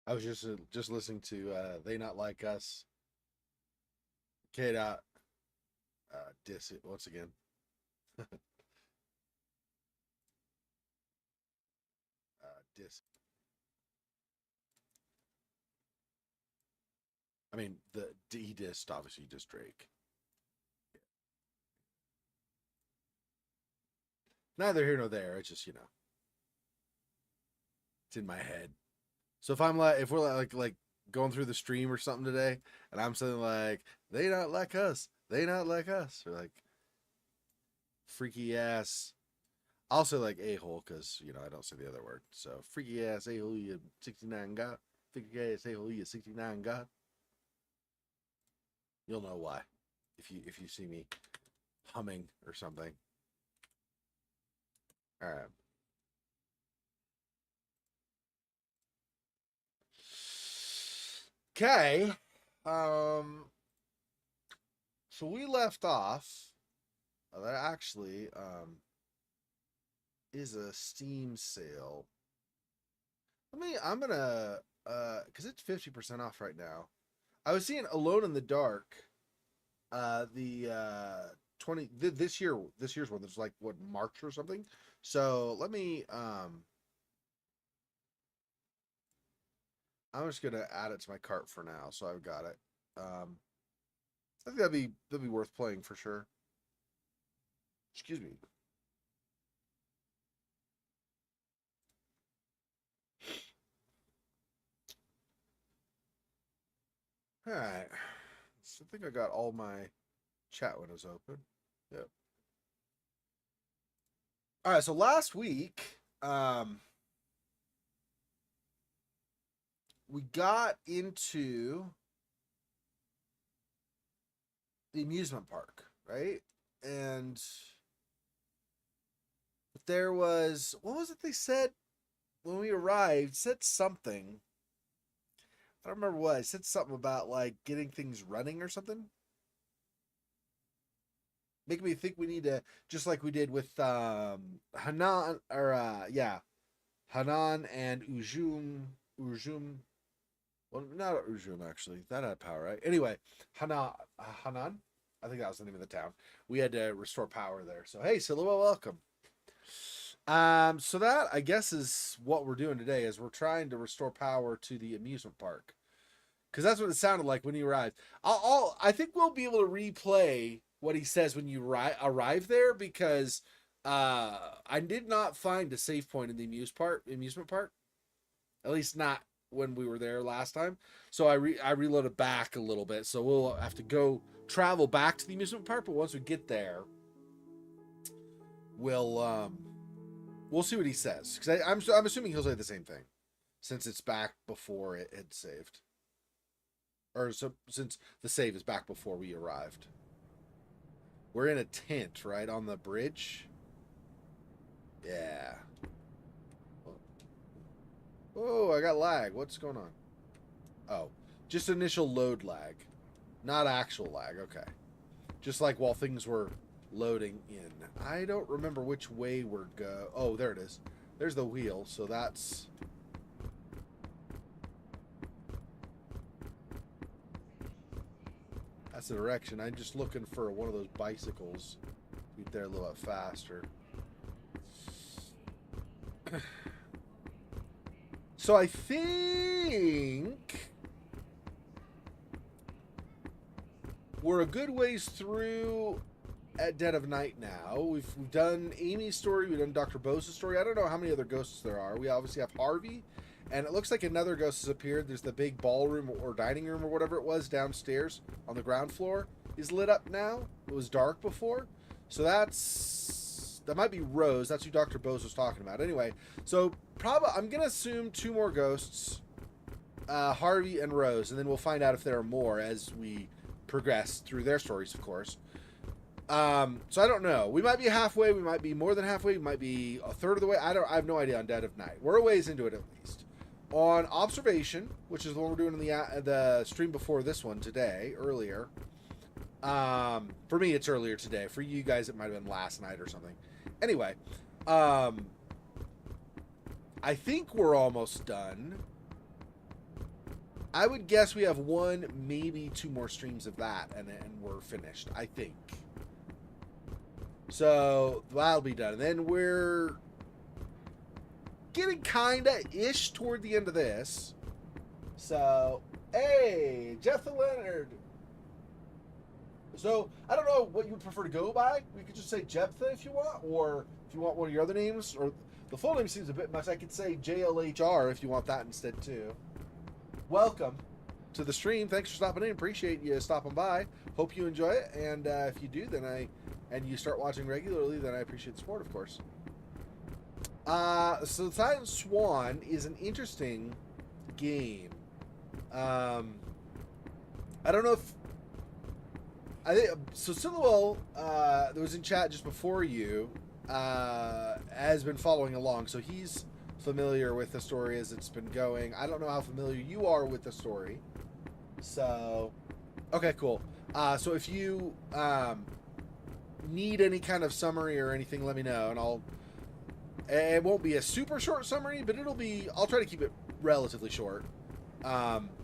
I was just listening to "They Not Like Us." Kate diss it once again. Diss. I mean, he dissed obviously just Drake. Neither here nor there. It's just it's in my head. So if we're like going through the stream or something today, and I'm saying like "They Not Like Us," "They Not Like Us," or like freaky ass. I'll say like a hole because I don't say the other word. So freaky ass a hole you 69 got. Freaky ass a hole you 69 got. You'll know why if you see me humming or something. All right. Okay. Um. So we left off. That actually is a Steam sale. I'm gonna because it's 50% off right now. I was seeing Alone in the Dark. The 20 this year's one. There's like what March or something. So let me I'm just gonna add it to my cart for now. So I've got it. I think that'd be worth playing for sure. Excuse me. All right. So I think I got all my chat windows open. Yep. All right. So last week, we got into the amusement park, right? And there was what was it they said when we arrived? Said something. I don't remember what. It said something about like getting things running or something. Making me think we need to just like we did with Hanan or yeah, Hanan and Ujum. Well, not Ujum actually. That had power, right? Anyway, Hanan. I think that was the name of the town. We had to restore power there. So hey, Silhouette, welcome. So that I guess is what we're doing today. Is we're trying to restore power to the amusement park because that's what it sounded like when he arrived. I think we'll be able to replay what he says when you arrive there because I did not find a save point in the amusement park. At least not when we were there last time. So I reloaded back a little bit. So we'll have to go travel back to the amusement park. But once we get there, we'll we'll see what he says because I'm assuming he'll say the same thing since it's back before it had saved, or so since the save is back before we arrived. We're in a tent right on the bridge. Yeah. Oh, I got lag. What's going on? Oh, just initial load lag, not actual lag. Okay. Just like while things were loading in. I don't remember which way we're go. Oh, there it is. There's the wheel. So that's the direction. I'm just looking for one of those bicycles. Get there a little bit faster. So I think we're a good ways through at Dead of Night now. We've done Amy's story. We've done Dr. Bose's story. I don't know how many other ghosts there are. We obviously have Harvey, and it looks like another ghost has appeared. There's the big ballroom or dining room or whatever it was downstairs on the ground floor is lit up now. It was dark before, so that might be Rose. That's who Dr. Bose was talking about. Anyway, so probably I'm gonna assume two more ghosts, Harvey and Rose, and then we'll find out if there are more as we progress through their stories, of course. So I don't know. We might be halfway. We might be more than halfway. We might be a third of the way. I have no idea on Dead of Night. We're a ways into it at least. On Observation, which is the one we're doing in the stream before this one today, earlier. For me, it's earlier today. For you guys, it might have been last night or something. Anyway, I think we're almost done. I would guess we have one, maybe two more streams of that, and we're finished, I think. So that'll be done. And then we're getting kinda ish toward the end of this. So, hey, Jeff the Leonard. So, I don't know what you would prefer to go by. We could just say Jephthah if you want, or if you want one of your other names, or the full name seems a bit much. I could say JLHR if you want that instead too. Welcome to the stream. Thanks for stopping in. Appreciate you stopping by. Hope you enjoy it, and if you do, then and you start watching regularly, then I appreciate the support, of course. So Swan is an interesting game. I don't know if I think so. Silwell, that was in chat just before you, has been following along, so he's familiar with the story as it's been going. I don't know how familiar you are with the story. So, okay, cool. So if you need any kind of summary or anything, let me know, and it won't be a super short summary, but I'll try to keep it relatively short.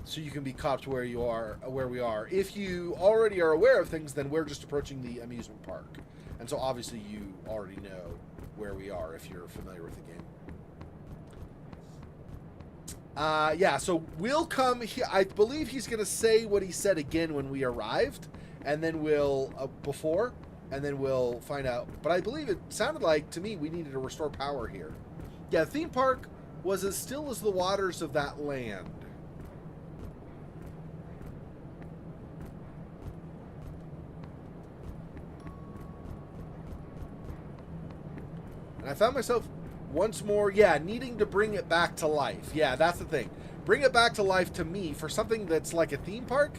So you can be caught to where we are. If you already are aware of things, then we're just approaching the amusement park. And so obviously you already know where we are if you're familiar with the game. Yeah, so we'll come here. I believe he's going to say what he said again when we arrived, and then we'll, and then we'll find out. But I believe it sounded like, to me, we needed to restore power here. Yeah, the theme park was as still as the waters of that land. And I found myself once more, needing to bring it back to life. Yeah, that's the thing. Bring it back to life, to me, for something that's like a theme park,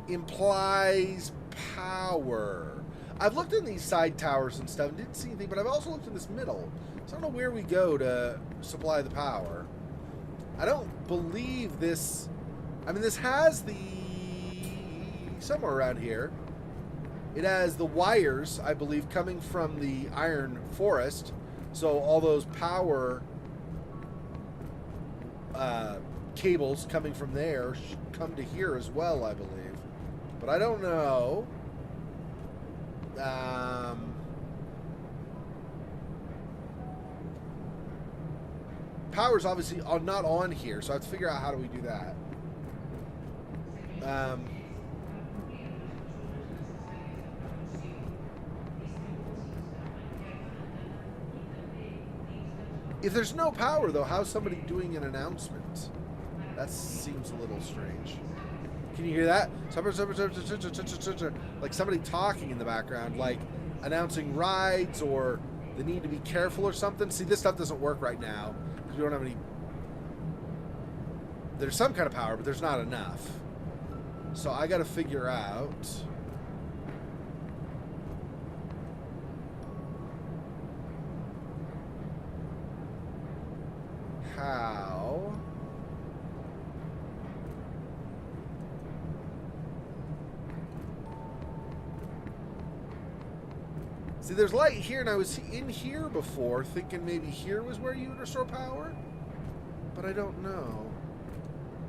implies power. I've looked in these side towers and stuff and didn't see anything, but I've also looked in this middle. So I don't know where we go to supply the power. I don't believe this... I mean, this has the... somewhere around here. It has the wires, I believe, coming from the iron forest. So all those power cables coming from there come to here as well, I believe. But I don't know. Power's obviously not on here, so I have to figure out how do we do that. If there's no power, though, how's somebody doing an announcement? That seems a little strange. Can you hear that? Like somebody talking in the background, like announcing rides or the need to be careful or something. See, this stuff doesn't work right now because we don't have any... There's some kind of power, but there's not enough. So I got to figure out... how... See, there's light here, and I was in here before, thinking maybe here was where you would restore power, but I don't know.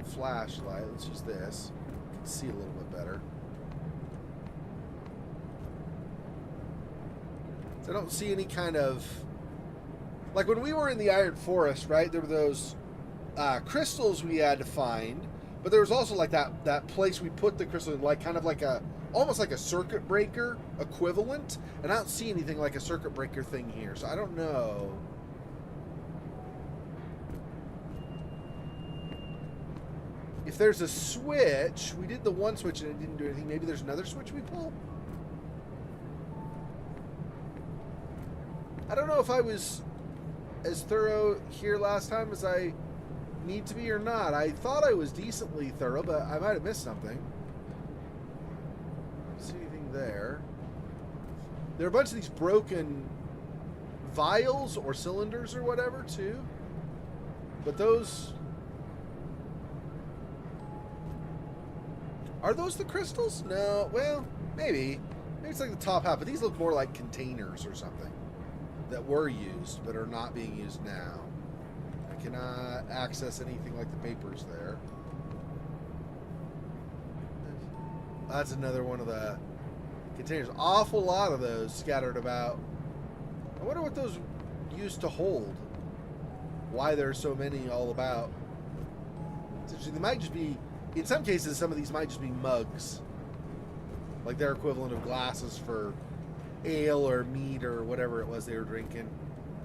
Flashlight, let's use this. You can see a little bit better. So I don't see any kind of... Like when we were in the Iron Forest, right, there were those crystals we had to find, but there was also like that place we put the crystal in, like kind of like a... almost like a circuit breaker equivalent, and I don't see anything like a circuit breaker thing here, so I don't know. If there's a switch, we did the one switch and it didn't do anything. Maybe there's another switch we pull? I don't know if I was as thorough here last time as I need to be or not. I thought I was decently thorough, but I might have missed something. See anything there? There are a bunch of these broken vials or cylinders or whatever too, but those are those the crystals? No, well, maybe it's like the top half, but these look more like containers or something that were used but are not being used now. I cannot access anything like the papers there. That's another one of the containers. Awful lot of those scattered about. I wonder what those used to hold. Why there's so many all about. They might just be, in some cases, some of these might just be mugs. Like their equivalent of glasses for ale or mead or whatever it was they were drinking.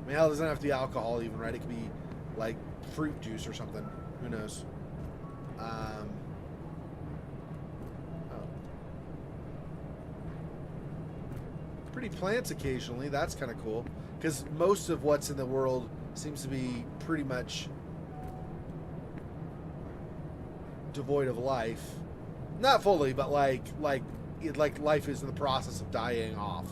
I mean, hell, it doesn't have to be alcohol even, right? It could be like fruit juice or something. Who knows? Pretty plants occasionally. That's kind of cool. Because most of what's in the world seems to be pretty much devoid of life. Not fully, but like life is in the process of dying off.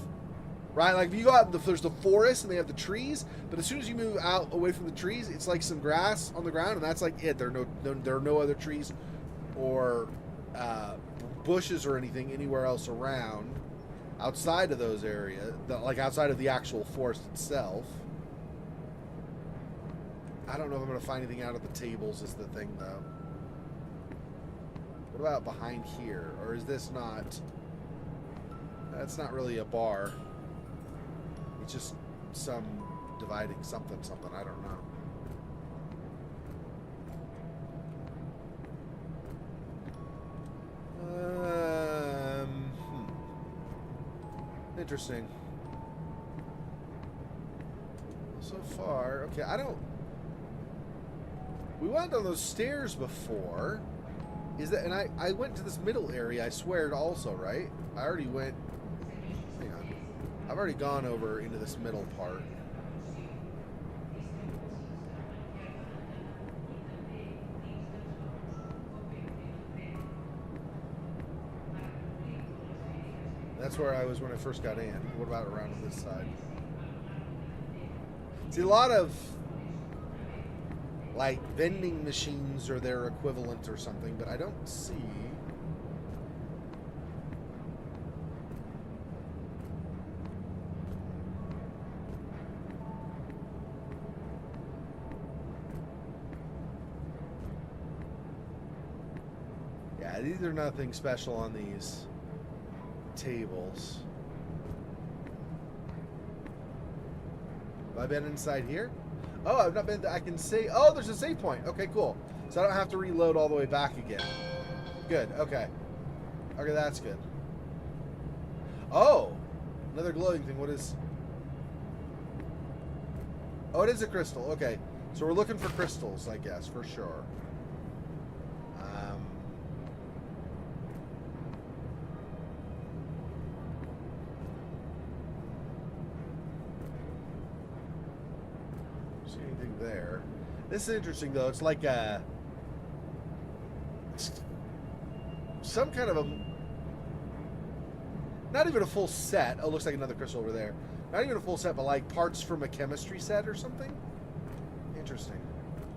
Right? Like if you go out, there's the forest and they have the trees, but as soon as you move out away from the trees, it's like some grass on the ground, and that's like it. There are no other trees or bushes or anything anywhere else around outside of those areas, like outside of the actual forest itself. I don't know if I'm going to find anything out of the tables is the thing, though. What about behind here? Or is this not... That's not really a bar. It's just some dividing something. I don't know. Interesting. So far, okay, I don't... We went on those stairs before. Is that... And I went to this middle area, I swear, also, right? I already went... Hang on. I've already gone over into this middle part. That's where I was when I first got in. What about around on this side? See, a lot of like vending machines or their equivalent or something, but I don't see. Yeah, these are nothing special on these tables. Have I been inside here? Oh, I've not been. I can say. Oh, there's a save point. Okay, cool. So I don't have to reload all the way back again. Good. Okay. Okay, that's good. Oh, another glowing thing. What is? Oh, it is a crystal. Okay, so we're looking for crystals, I guess, for sure. There. This is interesting though. It's like some kind of a, not even a full set. Oh, looks like another crystal over there. Not even a full set, but like parts from a chemistry set or something. Interesting.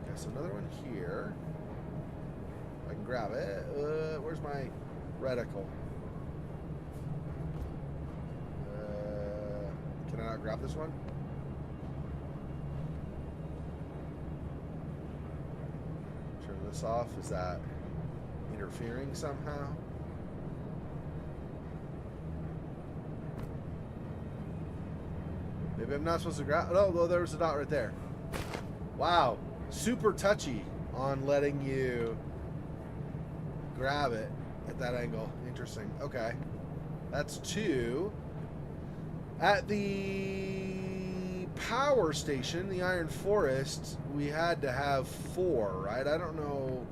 Okay, so another one here. I can grab it. Where's my reticle? Can I not grab this one? This off? Is that interfering somehow? Maybe I'm not supposed to grab. Oh, well, there was a dot right there. Wow, super touchy on letting you grab it at that angle. Interesting. Okay, that's 2. At the power station, the Iron Forest, we had to have 4, right? I don't know.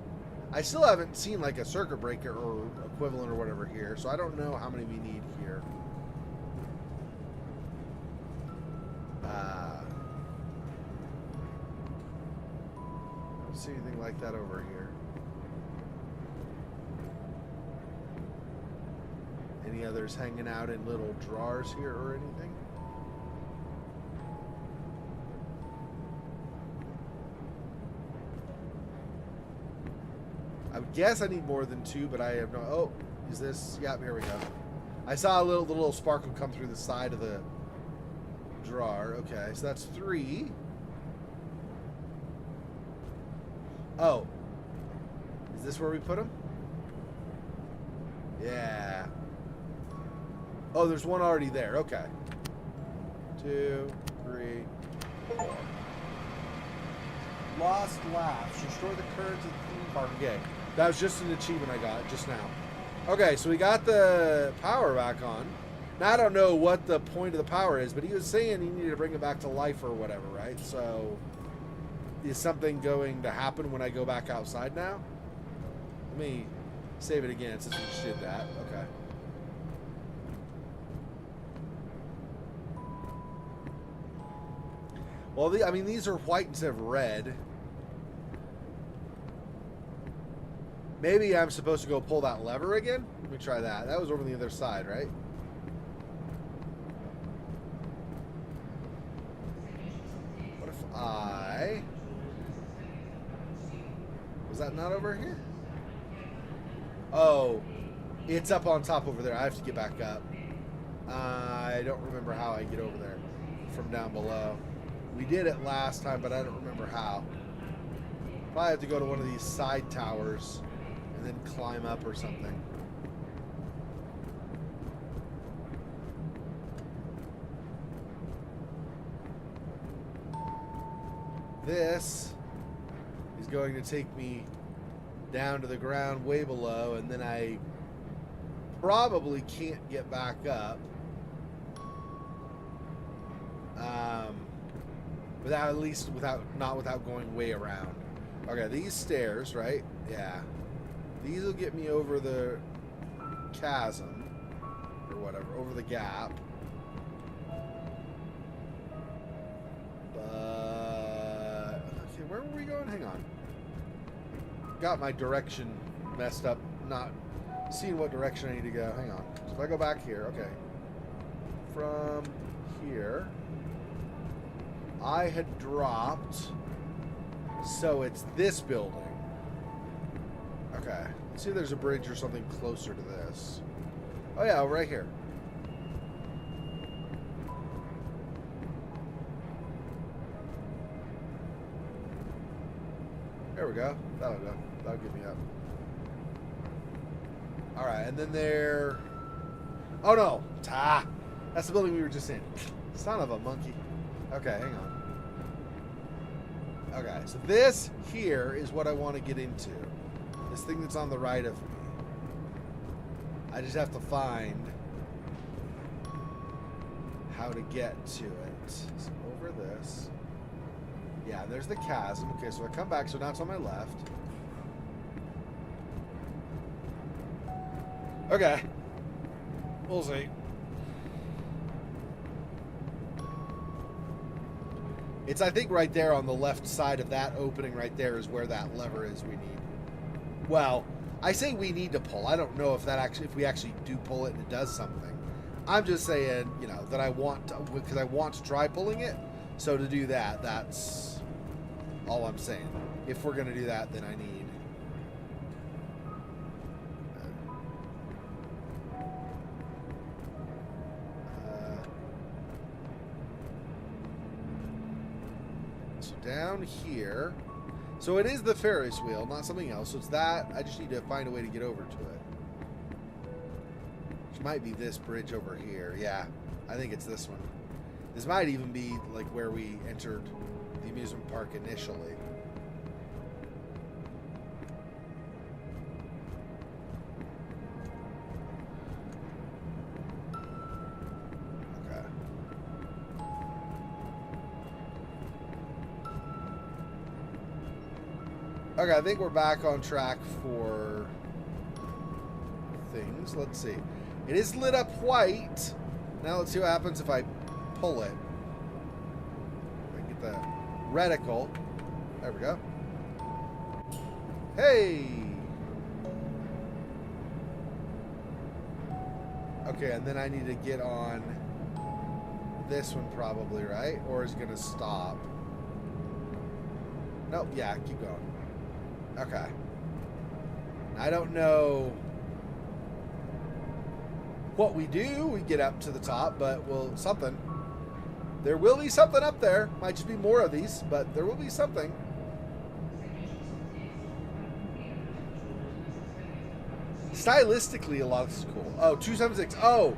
I still haven't seen like a circuit breaker or equivalent or whatever here, so I don't know how many we need here. I don't see anything like that over here. Any others hanging out in little drawers here or anything? I would guess I need more than 2, but I have no... Oh, is this... Yeah, here we go. I saw the little sparkle come through the side of the drawer. Okay, so that's 3. Oh. Is this where we put them? Yeah. Oh, there's one already there. Okay. 2, 3, 4. Lost laughs. Restore the current to the theme park. Okay. That was just an achievement I got just now. Okay, so we got the power back on. Now, I don't know what the point of the power is, but he was saying he needed to bring it back to life or whatever, right? So, is something going to happen when I go back outside now? Let me save it again since we just did that. Okay. Well, I mean, these are white instead of red. Maybe I'm supposed to go pull that lever again? Let me try that. That was over on the other side, right? What if I... Was that not over here? Oh, it's up on top over there. I have to get back up. I don't remember how I get over there from down below. We did it last time, but I don't remember how. Probably have to go to one of these side towers and then climb up or something. This is going to take me down to the ground way below, and then I probably can't get back up. Not without going way around. Okay, these stairs, right? Yeah. These will get me over the chasm, or whatever, over the gap. But, okay, where were we going? Hang on. Got my direction messed up, not seeing what direction I need to go. Hang on. So if I go back here, okay. From here, I had dropped, so it's this building. Okay. Let's see if there's a bridge or something closer to this. Oh yeah, right here. There we go. That'll go. That'll get me up. Alright, and then there... Oh no! That's the building we were just in. Son of a monkey. Okay, hang on. Okay, so this here is what I want to get into. This thing that's on the right of me. I just have to find how to get to it. So over this. Yeah, there's the chasm. Okay, so I come back, so now it's on my left. Okay. We'll see. It's, I think, right there on the left side of that opening right there is where that lever is we need. Well, I say we need to pull. I don't know if that actually, if we actually do pull it and it does something. I'm just saying, you know, that I want to, because I want to try pulling it. So to do that, that's all I'm saying. If we're going to do that, then I need... so down here. So it is the Ferris wheel, not something else. So it's that. I just need to find a way to get over to it. Which might be this bridge over here. Yeah, I think it's this one. This might even be like where we entered the amusement park initially. Okay. Okay, I think we're back on track for things. Let's see. It is lit up white. Now let's see what happens if I pull it. I get the reticle. There we go. Hey! Okay, and then I need to get on this one probably, right? Or is it going to stop? Nope, yeah, keep going. Okay. I don't know what we do. We get up to the top, but we'll something. There will be something up there. Might just be more of these, but there will be something. Stylistically, a lot of this is cool. Oh, 276. Oh,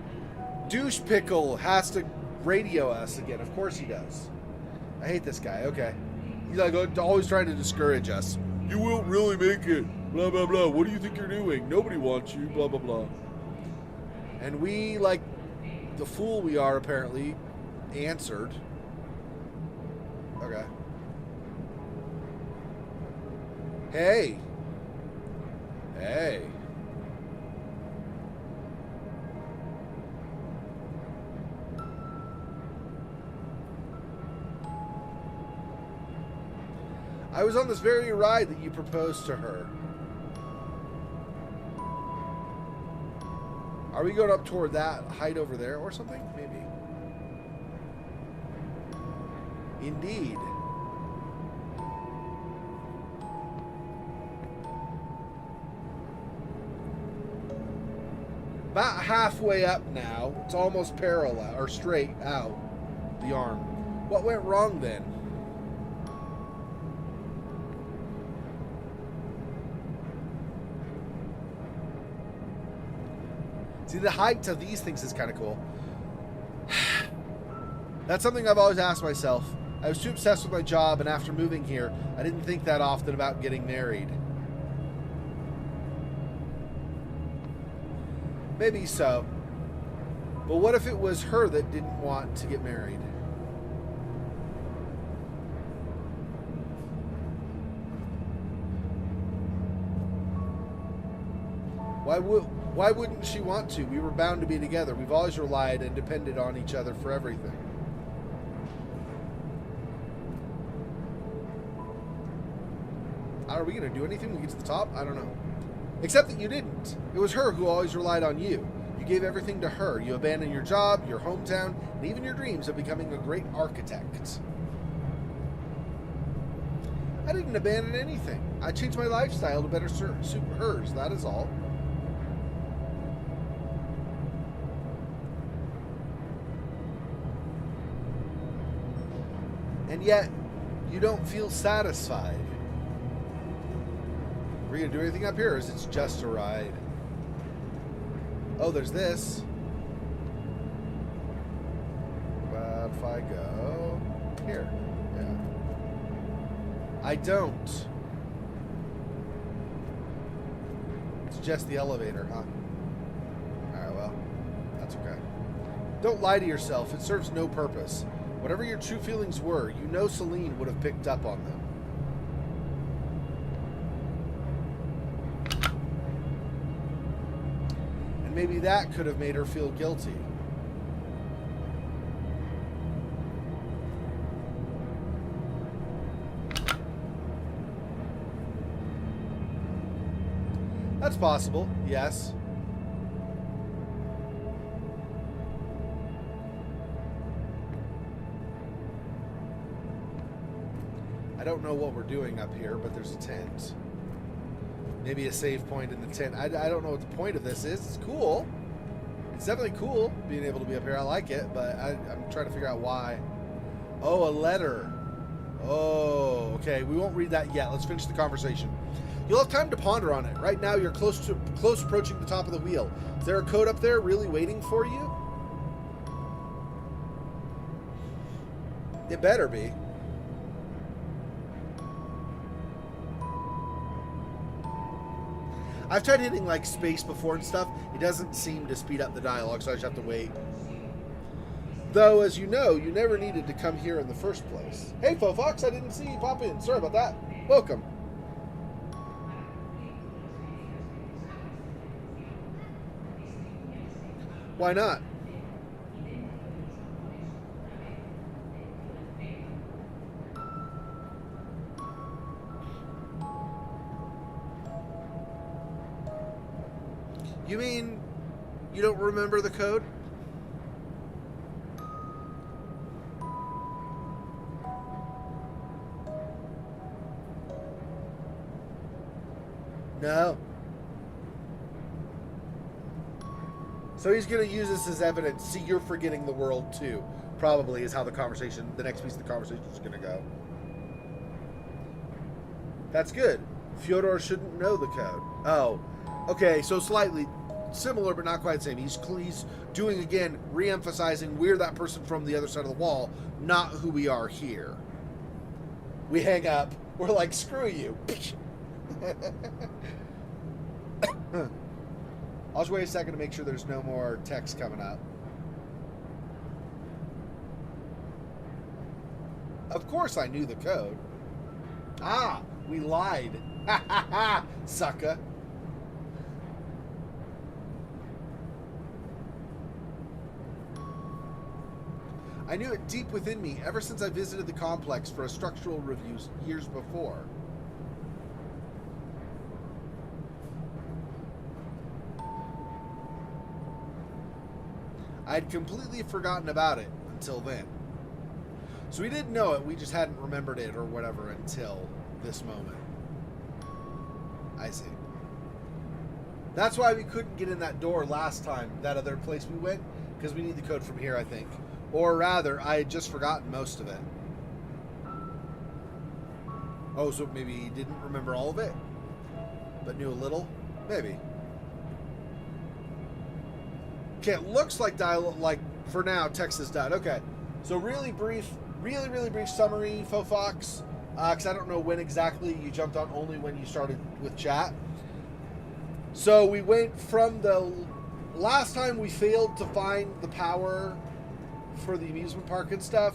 Douche Pickle has to radio us again. Of course he does. I hate this guy. Okay. He's like always trying to discourage us. You won't really make it. Blah, blah, blah. What do you think you're doing? Nobody wants you. Blah, blah, blah. And we, like the fool we are, apparently, answered. Okay. Hey. Hey. I was on this very ride that you proposed to her. Are we going up toward that height over there or something? Maybe. Indeed. About halfway up now. It's almost parallel, or straight out, the arm. What went wrong then? See, the height of these things is kind of cool. That's something I've always asked myself. I was too obsessed with my job, and after moving here, I didn't think that often about getting married. Maybe so. But what if it was her that didn't want to get married? Why wouldn't she want to? We were bound to be together. We've always relied and depended on each other for everything. Are we going to do anything when we get to the top? I don't know. Except that you didn't. It was her who always relied on you. You gave everything to her. You abandoned your job, your hometown, and even your dreams of becoming a great architect. I didn't abandon anything. I changed my lifestyle to better suit hers. That is all. And yet, you don't feel satisfied. Are we going to do anything up here, or is it just a ride? Oh, there's this. But if I go here, yeah. I don't. It's just the elevator, huh? Alright, well, that's okay. Don't lie to yourself. It serves no purpose. Whatever your true feelings were, you know Celine would have picked up on them. And maybe that could have made her feel guilty. That's possible, yes. I don't know what we're doing up here, but there's a tent. Maybe a save point in the tent. I don't know what the point of this is. It's cool. It's definitely cool being able to be up here. I like it, but I'm trying to figure out why. Oh, a letter. Oh, okay. We won't read that yet. Let's finish the conversation. You'll have time to ponder on it. Right now, you're close approaching the top of the wheel. Is there a code up there really waiting for you? It better be. I've tried hitting like space before and stuff. It doesn't seem to speed up the dialogue, so I just have to wait. Though, as you know, you never needed to come here in the first place. Hey, Fofox, I didn't see you pop in. Sorry about that. Welcome. Why not? You mean you don't remember the code? No. So he's going to use this as evidence. See, you're forgetting the world too. Probably is how the next piece of the conversation is going to go. That's good. Fyodor shouldn't know the code. Oh. Okay, so slightly similar, but not quite the same. He's doing, again, re-emphasizing we're that person from the other side of the wall, not who we are here. We hang up. We're like, screw you. I'll just wait a second to make sure there's no more text coming up. Of course I knew the code. Ah, we lied. Ha ha ha, sucker. I knew it deep within me ever since I visited the complex for a structural review years before. I'd completely forgotten about it until then. So we didn't know it, we just hadn't remembered it or whatever until this moment. I see. That's why we couldn't get in that door last time, that other place we went, because we need the code from here, I think. Or rather, I had just forgotten most of it. Oh, so maybe he didn't remember all of it, but knew a little? Maybe. Okay, it looks like for now, text is done. Okay, so really brief summary, Faux Fox, because I don't know when exactly you jumped on, only when you started with chat. So we went from the last time we failed to find the power for the amusement park and stuff.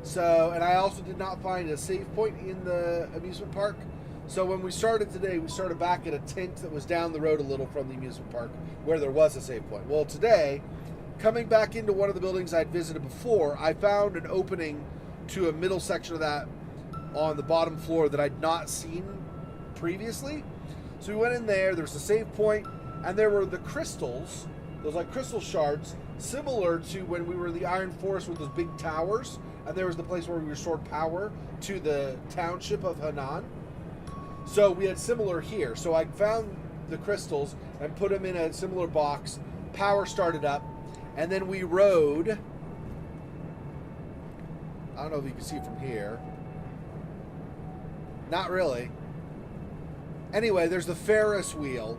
So, and I also did not find a save point in the amusement park. So when we started today, we started back at a tent that was down the road a little from the amusement park where there was a save point. Well, today, coming back into one of the buildings I'd visited before, I found an opening to a middle section of that on the bottom floor that I'd not seen previously. So we went in there, there was a save point, and there were the crystals, those like crystal shards, similar to when we were in the Iron Forest with those big towers, and there was the place where we restored power to the township of Hanan. So we had similar here. So I found the crystals and put them in a similar box. Power started up, and then we rode. I don't know if you can see it from here. Not really. Anyway, there's the Ferris wheel.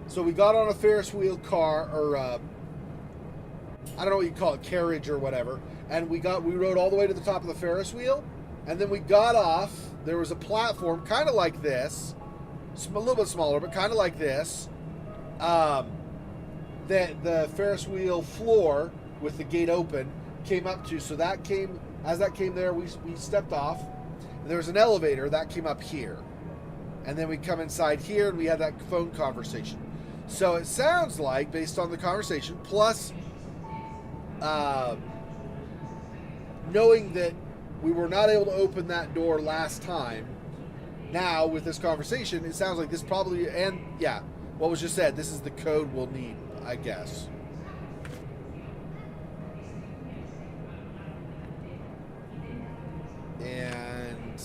So we got on a Ferris wheel car, or I don't know what you call it, carriage or whatever. And we rode all the way to the top of the Ferris wheel. And then we got off. There was a platform kind of like this. A little bit smaller, but kind of like this. That the Ferris wheel floor with the gate open came up to. So that came, as that came there, we stepped off. And there was an elevator that came up here. And then we come inside here and we had that phone conversation. So it sounds like, based on the conversation, plus knowing that we were not able to open that door last time, now with this conversation, it sounds like this probably, and yeah, what was just said, this is the code we'll need, I guess. And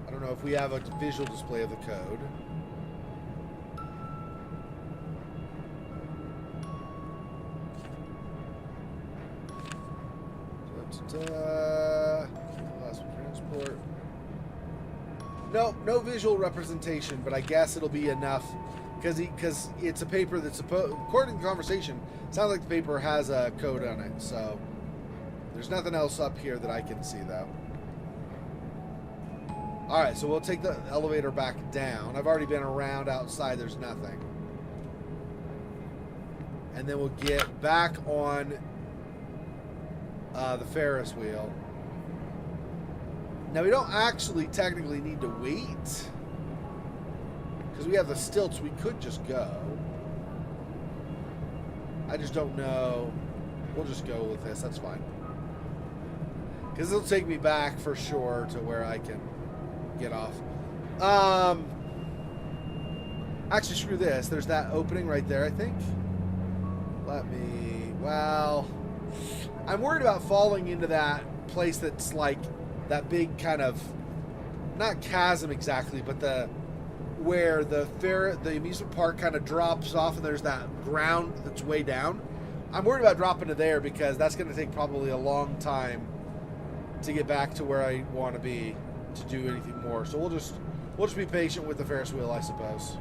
I don't know if we have a visual display of the code. Last transport. No visual representation, but I guess it'll be enough because it's a paper that's supposed, according to the conversation, it sounds like the paper has a code on it. So there's nothing else up here that I can see though. All right, so we'll take the elevator back down. I've already been around outside. There's nothing, and then we'll get back on the Ferris wheel. Now we don't actually technically need to wait because we have the stilts. We could just go. I just don't know. We'll just go with this. That's fine. Because it'll take me back for sure to where I can get off. Actually, screw this. There's that opening right there, I think. Well, I'm worried about falling into that place that's like that big kind of, not chasm exactly, but where the amusement park kind of drops off and there's that ground that's way down. I'm worried about dropping to there because that's going to take probably a long time to get back to where I want to be to do anything more. So We'll just be patient with the Ferris wheel, I suppose.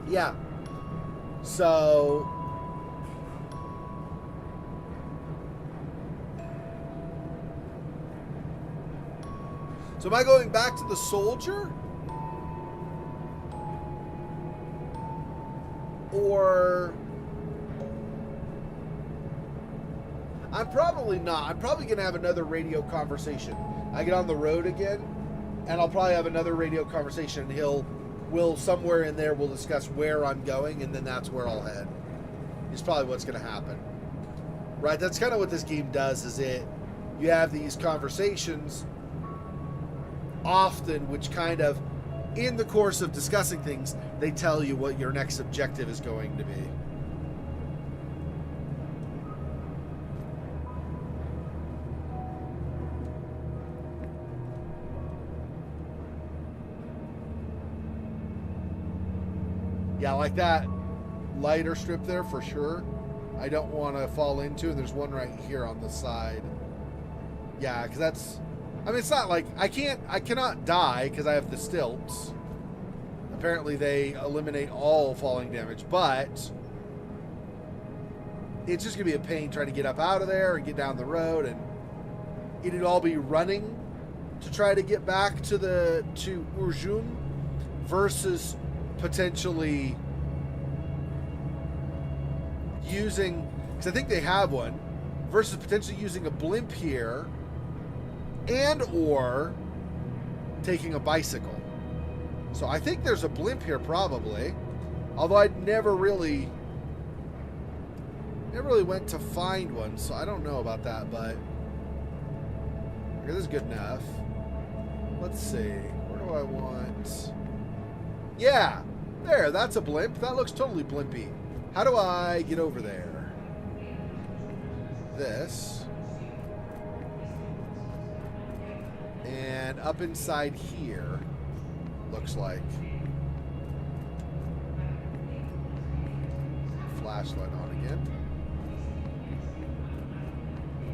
Yeah. So am I going back to the soldier? Or I'm probably not. I'm probably going to have another radio conversation. I get on the road again, and I'll probably have another radio conversation, and we'll somewhere in there we'll discuss where I'm going, and then that's where I'll head. Is probably what's going to happen. Right? That's kind of what this game does, is you have these conversations often, which kind of, in the course of discussing things, they tell you what your next objective is going to be. Yeah, like that lighter strip there for sure. I don't want to fall into, and there's one right here on the side. Yeah, because that's, I mean, it's not like I cannot die because I have the stilts. Apparently they eliminate all falling damage, but it's just gonna be a pain trying to get up out of there and get down the road, and it'd all be running to try to get back to Urjum versus potentially using, because I think they have one, versus potentially using a blimp here and or taking a bicycle. So I think there's a blimp here probably, although I never really went to find one, so I don't know about that, but okay, this is good enough. Let's see, where do I want? Yeah, there, that's a blimp. That looks totally blimpy. How do I get over there? This. And up inside here, looks like. Flashlight on again.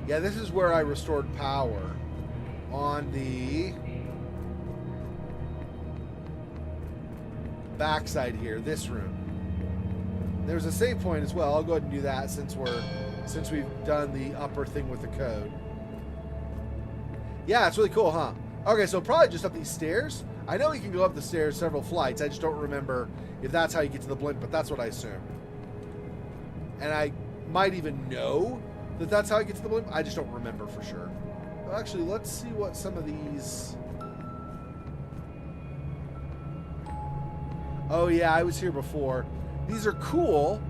Yeah, this is where I restored power. On the backside here, this room. There's a save point as well. I'll go ahead and do that since we've done the upper thing with the code. Yeah, it's really cool, huh? Okay, so probably just up these stairs. I know you can go up the stairs several flights. I just don't remember if that's how you get to the blimp, but that's what I assume. And I might even know that that's how I get to the blimp. I just don't remember for sure. Well, actually, let's see what some of these... Oh, yeah, I was here before. These are cool.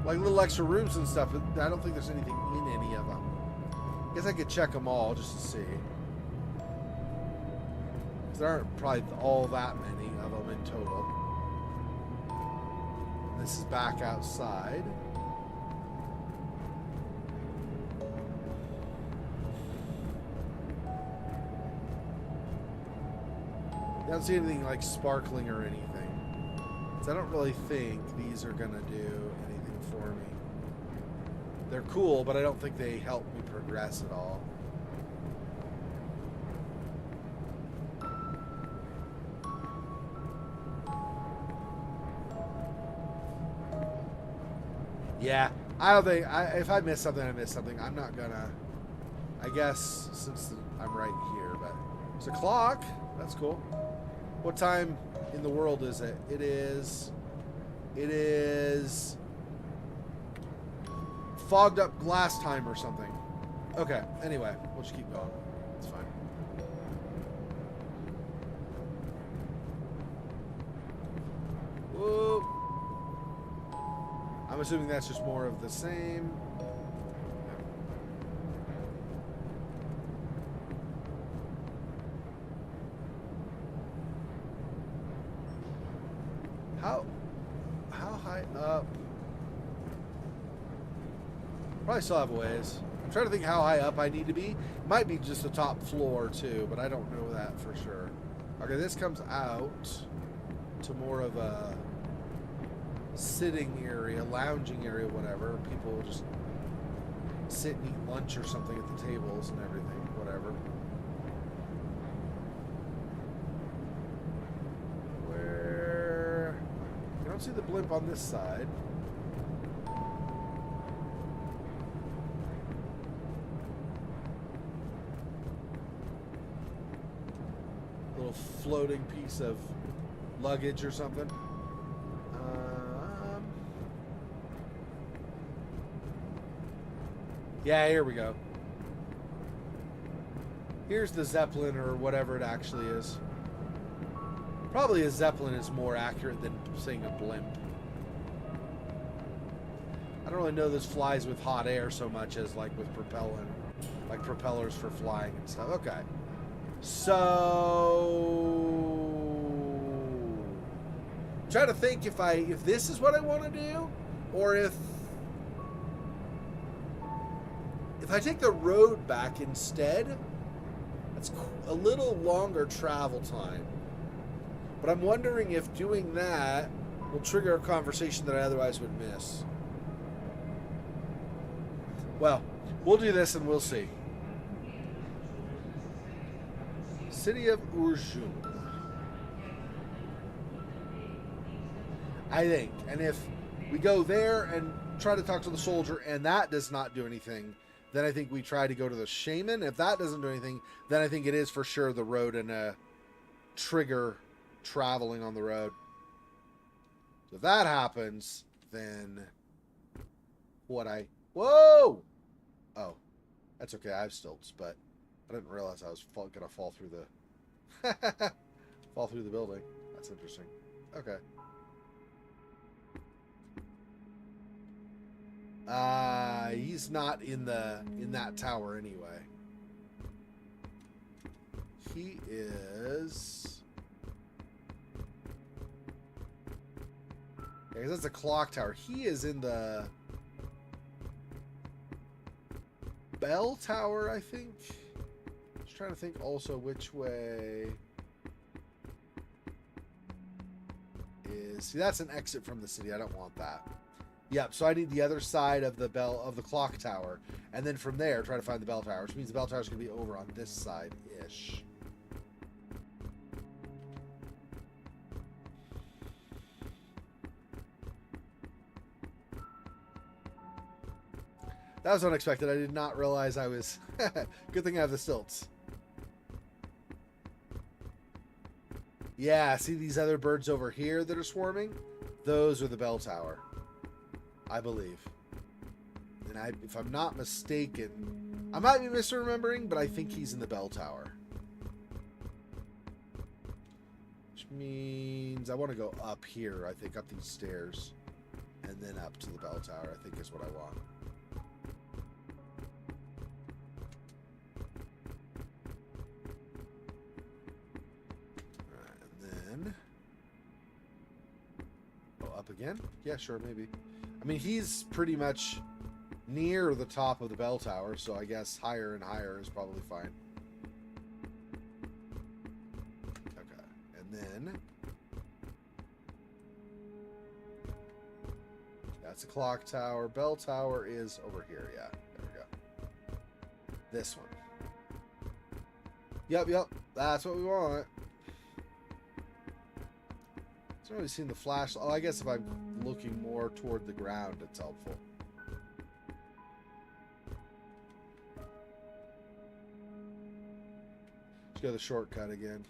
Like little extra rooms and stuff, but I don't think there's anything in any of them. I guess I could check them all just to see. Because there aren't probably all that many of them in total. This is back outside. I don't see anything like sparkling or anything. So I don't really think these are going to do anything for me. They're cool, but I don't think they help me progress at all. Yeah, I don't think, if I miss something, I miss something. I'm not gonna, I guess, since I'm right here, but it's a clock. That's cool. What time in the world is it? It is fogged up glass time or something. Okay, anyway, we'll just keep going. It's fine. Whoa. I'm assuming that's just more of the same. How high up? Probably still have a ways. I'm trying to think how high up I need to be. Might be just the top floor too, but I don't know that for sure. Okay, this comes out to more of a sitting area, lounging area, whatever. People will just sit and eat lunch or something at the tables and everything, whatever. don't see the blimp on this side. Little floating piece of luggage or something. Yeah, here we go. Here's the Zeppelin or whatever it actually is. Probably a Zeppelin is more accurate than saying a blimp. I don't really know this flies with hot air so much as like with propellant, like propellers for flying and stuff. Okay. So I'm trying to think if this is what I want to do, or if I take the road back instead. That's a little longer travel time. But I'm wondering if doing that will trigger a conversation that I otherwise would miss. Well, we'll do this and we'll see. City of Urjun. I think. And if we go there and try to talk to the soldier and that does not do anything, then I think we try to go to the shaman. If that doesn't do anything, then I think it is for sure the road and trigger traveling on the road. So if that happens, then whoa! Oh, that's okay. I have stilts, but I didn't realize I was gonna fall through the building. That's interesting. Okay. He's not in that tower anyway. He is. Yeah, 'cause that's a clock tower. He is in the bell tower, I think. Just trying to think also which way is. See, that's an exit from the city. I don't want that. Yep, so I need the other side of the clock tower, and then from there try to find the bell tower, which means the bell tower is going to be over on this side-ish. That was unexpected. I did not realize I was... Good thing I have the stilts. Yeah, see these other birds over here that are swarming? Those are the bell tower, I believe. And if I'm not mistaken, I might be misremembering, but I think he's in the bell tower. Which means I want to go up here, I think, up these stairs. And then up to the bell tower, I think is what I want. Again? Yeah, sure, maybe. I mean, he's pretty much near the top of the bell tower, so I guess higher and higher is probably fine. Okay, and then that's a clock tower. Bell tower is over here. Yeah, there we go. This one. Yep, that's what we want. I haven't really seen the flash. Oh, I guess if I'm looking more toward the ground, it's helpful. Let's go the shortcut again.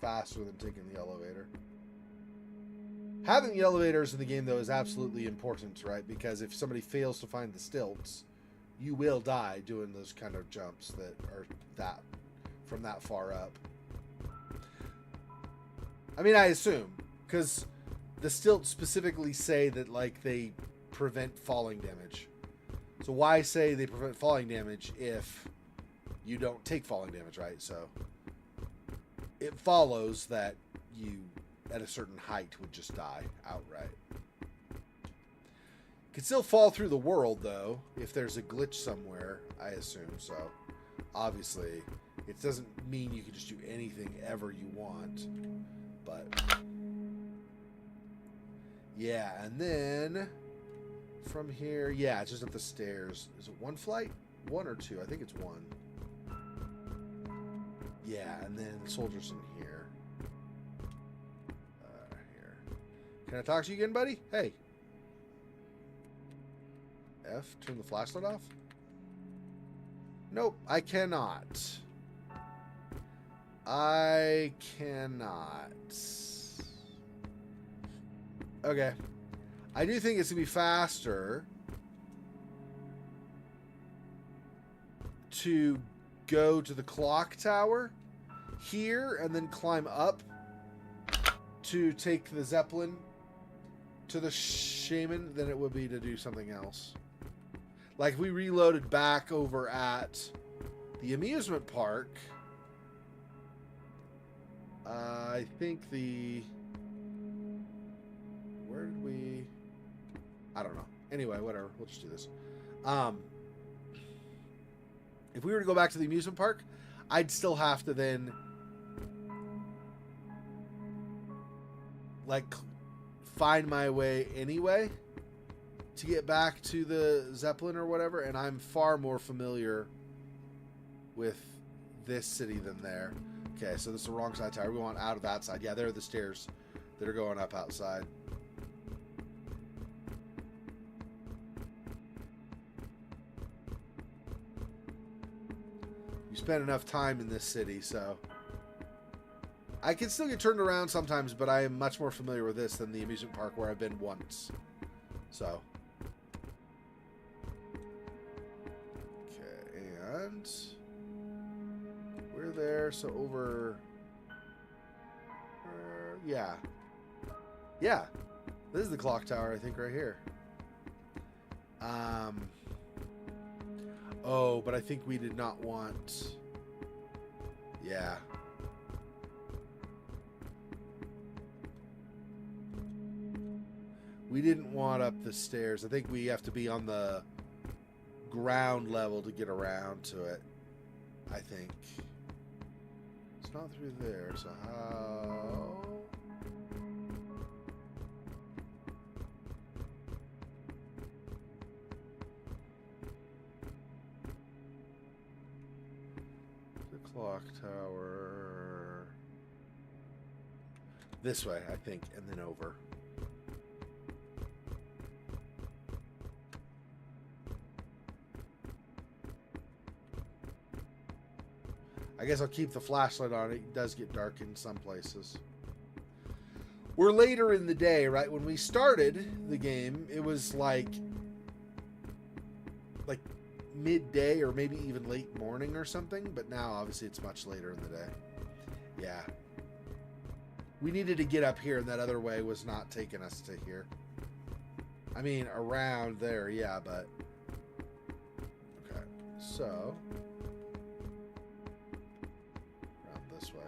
Faster than taking the elevator. Having the elevators in the game, though, is absolutely important, right? Because if somebody fails to find the stilts, you will die doing those kind of jumps that are from that far up. I mean, I assume, because the stilts specifically say that, like, they prevent falling damage. So why say they prevent falling damage if you don't take falling damage, right? So it follows that you, at a certain height, would just die outright. Could still fall through the world, though, if there's a glitch somewhere, I assume. So, obviously, it doesn't mean you can just do anything ever you want. But, yeah, and then from here, yeah, just up the stairs. Is it one flight? One or two? I think it's one. Yeah, and then soldiers in here. Here. Can I talk to you again, buddy? Hey. F, turn the flashlight off? Nope, I cannot. I cannot. Okay. I do think it's going to be faster to go to the clock tower here and then climb up to take the Zeppelin to the shaman than it would be to do something else. Like, if we reloaded back over at the amusement park, I think the... Where did we... I don't know. Anyway, whatever. We'll just do this. If we were to go back to the amusement park, I'd still have to then... like, find my way anyway to get back to the Zeppelin or whatever, and I'm far more familiar with this city than there. Okay, so this is the wrong side tower. We want out of that side. Yeah, there are the stairs that are going up outside. You spend enough time in this city, so... I can still get turned around sometimes, but I am much more familiar with this than the amusement park where I've been once. So... And we're there, so over... yeah. Yeah. This is the clock tower, I think, right here. Oh, but I think we did not want... Yeah. We didn't want up the stairs. I think we have to be on the ground level to get around to it, I think. It's not through there, so how... The clock tower... This way, I think, and then over. I guess I'll keep the flashlight on. It does get dark in some places. We're later in the day, right? When we started the game, it was like midday or maybe even late morning or something. But now, obviously, it's much later in the day. Yeah. We needed to get up here, and that other way was not taking us to here. I mean, around there, yeah, but... Okay, so... this way.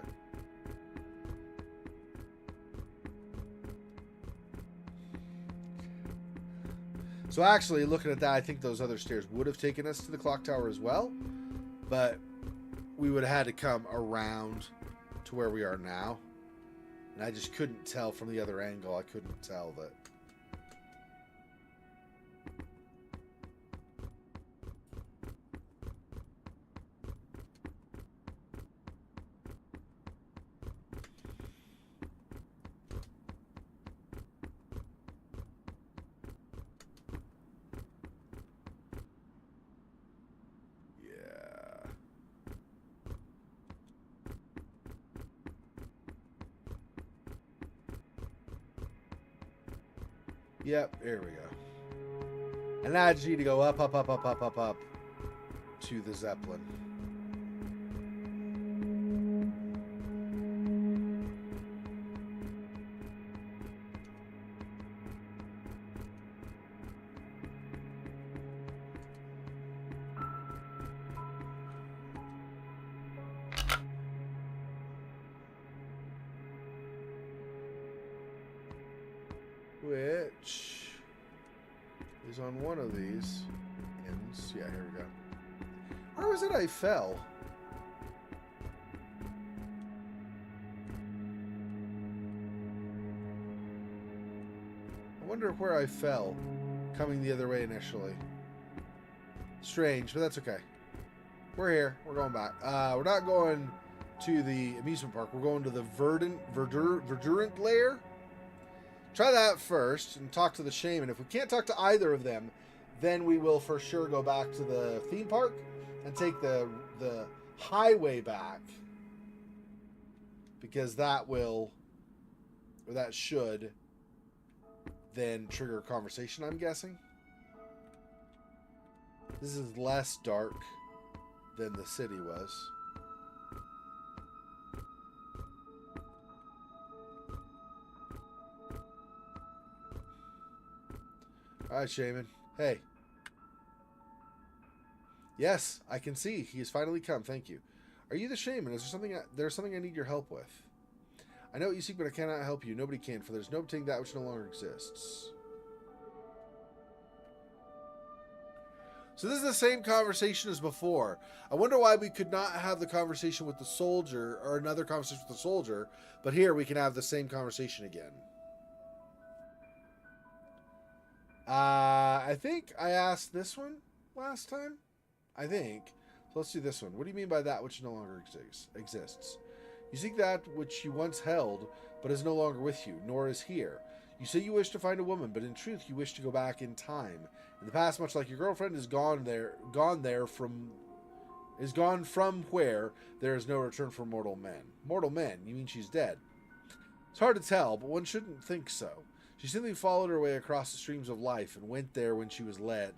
So actually, looking at that, I think those other stairs would have taken us to the clock tower as well, but we would have had to come around to where we are now, and I just couldn't tell from the other angle. I couldn't tell that. Yep, there we go. And now I just need to go up, up, up, up, up, up, up to the Zeppelin. Which is on one of these ends. Yeah, here we go. Where was it I fell? I wonder where I fell coming the other way initially. Strange, but that's okay. We're here. We're going back. We're not going to the amusement park. We're going to the Verdurant lair. Try that first and talk to the shaman. If we can't talk to either of them, then we will for sure go back to the theme park and take the highway back, because that should then trigger a conversation, I'm guessing. This is less dark than the city was. Alright, shaman. Hey. Yes, I can see. He has finally come. Thank you. Are you the shaman? Is there something? There's something I need your help with. I know what you seek, but I cannot help you. Nobody can, for there's no obtaining that which no longer exists. So this is the same conversation as before. I wonder why we could not have the conversation with the soldier, or another conversation with the soldier, but here we can have the same conversation again. I think I asked this one last time. I think. So let's do this one. What do you mean by that which no longer exists? You seek that which you once held, but is no longer with you, nor is here. You say you wish to find a woman, but in truth you wish to go back in time. In the past, much like your girlfriend is gone from where there is no return for mortal men. Mortal men? You mean she's dead? It's hard to tell, but one shouldn't think so. She simply followed her way across the streams of life and went there where she was led,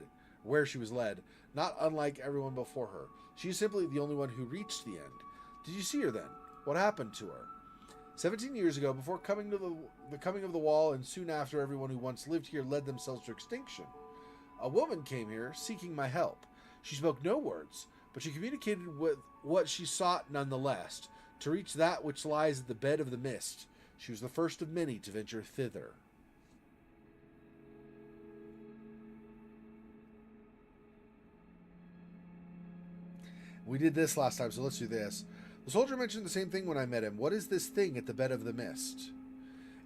not unlike everyone before her. She is simply the only one who reached the end. Did you see her then? What happened to her? 17 years ago, before coming to the coming of the wall, and soon after everyone who once lived here led themselves to extinction, a woman came here seeking my help. She spoke no words, but she communicated with what she sought nonetheless, to reach that which lies at the bed of the mist. She was the first of many to venture thither. We did this last time, so let's do this. The soldier mentioned the same thing when I met him. What is this thing at the bed of the mist?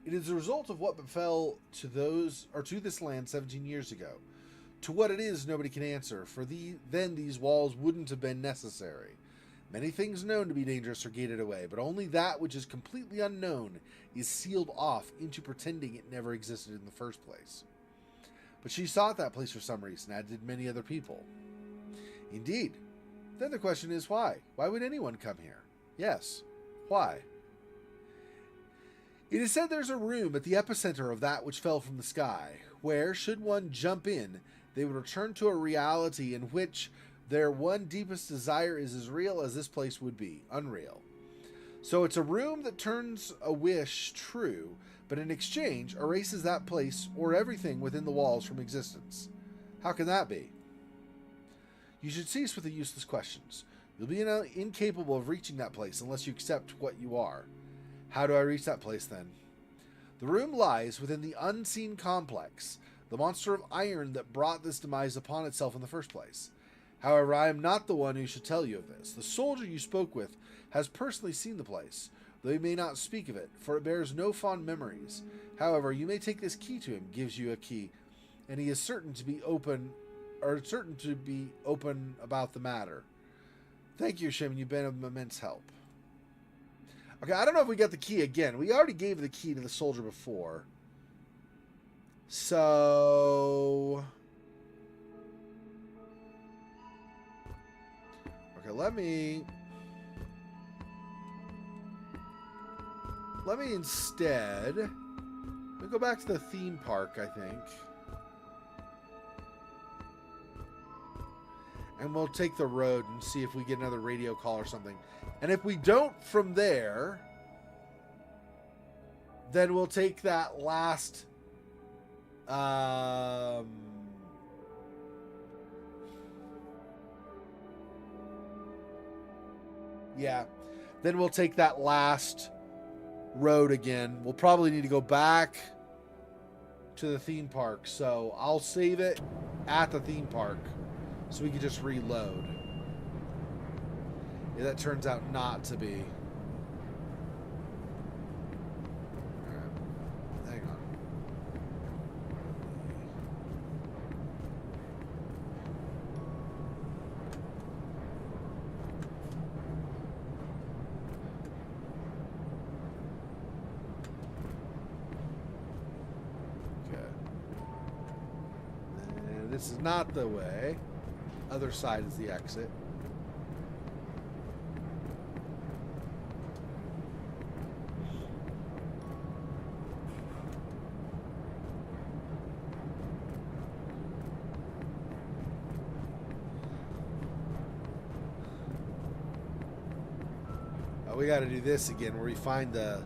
It is the result of what befell to this land 17 years ago. To what it is, nobody can answer, for then these walls wouldn't have been necessary. Many things known to be dangerous are gated away, but only that which is completely unknown is sealed off into pretending it never existed in the first place. But she sought that place for some reason, as did many other people. Indeed. Then the question is why? Why would anyone come here? Yes. Why? It is said there's a room at the epicenter of that which fell from the sky, where, should one jump in, they would return to a reality in which their one deepest desire is as real as this place would be, unreal. So it's a room that turns a wish true, but in exchange erases that place or everything within the walls from existence. How can that be? You should cease with the useless questions. You'll be incapable of reaching that place unless you accept what you are. How do I reach that place, then? The room lies within the unseen complex, the monster of iron that brought this demise upon itself in the first place. However, I am not the one who should tell you of this. The soldier you spoke with has personally seen the place, though he may not speak of it, for it bears no fond memories. However, you may take this key to him, gives you a key, and he is certain to be open about the matter. Thank you, Shaman. You've been of immense help. Okay, I don't know if we got the key again. We already gave the key to the soldier before. So... okay, let me instead... let me go back to the theme park, I think. And we'll take the road and see if we get another radio call or something. And if we don't from there, then we'll take that last... yeah. Then we'll take that last road again. We'll probably need to go back to the theme park. So I'll save it at the theme park, so we can just reload. Yeah, that turns out not to be. Alright. Hang on. This is not the way. Other side is the exit. We got to do this again where we find the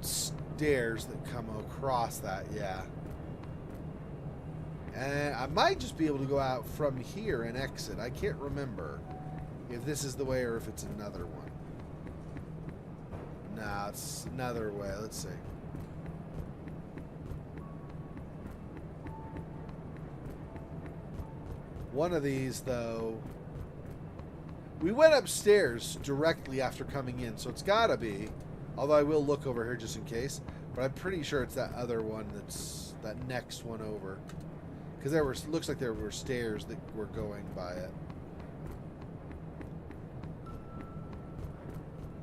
stairs that come across that, yeah. And I might just be able to go out from here and exit. I can't remember if this is the way or if it's another one. Nah, it's another way. Let's see. One of these, though... We went upstairs directly after coming in, so it's gotta be. Although I will look over here just in case. But I'm pretty sure it's that other one that's that next one over. Because there were, looks like there were stairs that were going by it.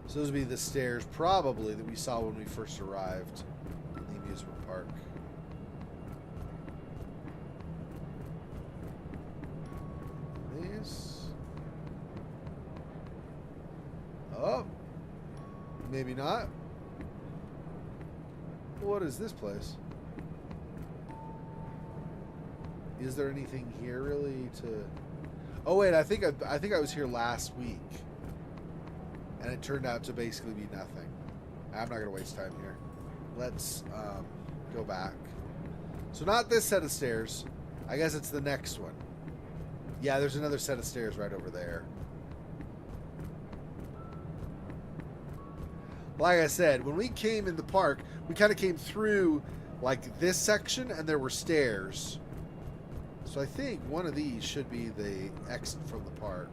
So those would be the stairs probably that we saw when we first arrived in the amusement park. These. Oh, maybe not. What is this place? Is there anything here really to... Oh wait, I think I was here last week, and it turned out to basically be nothing. I'm not gonna waste time here. Let's go back. So not this set of stairs. I guess it's the next one. Yeah, there's another set of stairs right over there. Like I said, when we came in the park, we kind of came through like this section and there were stairs. So I think one of these should be the exit from the park.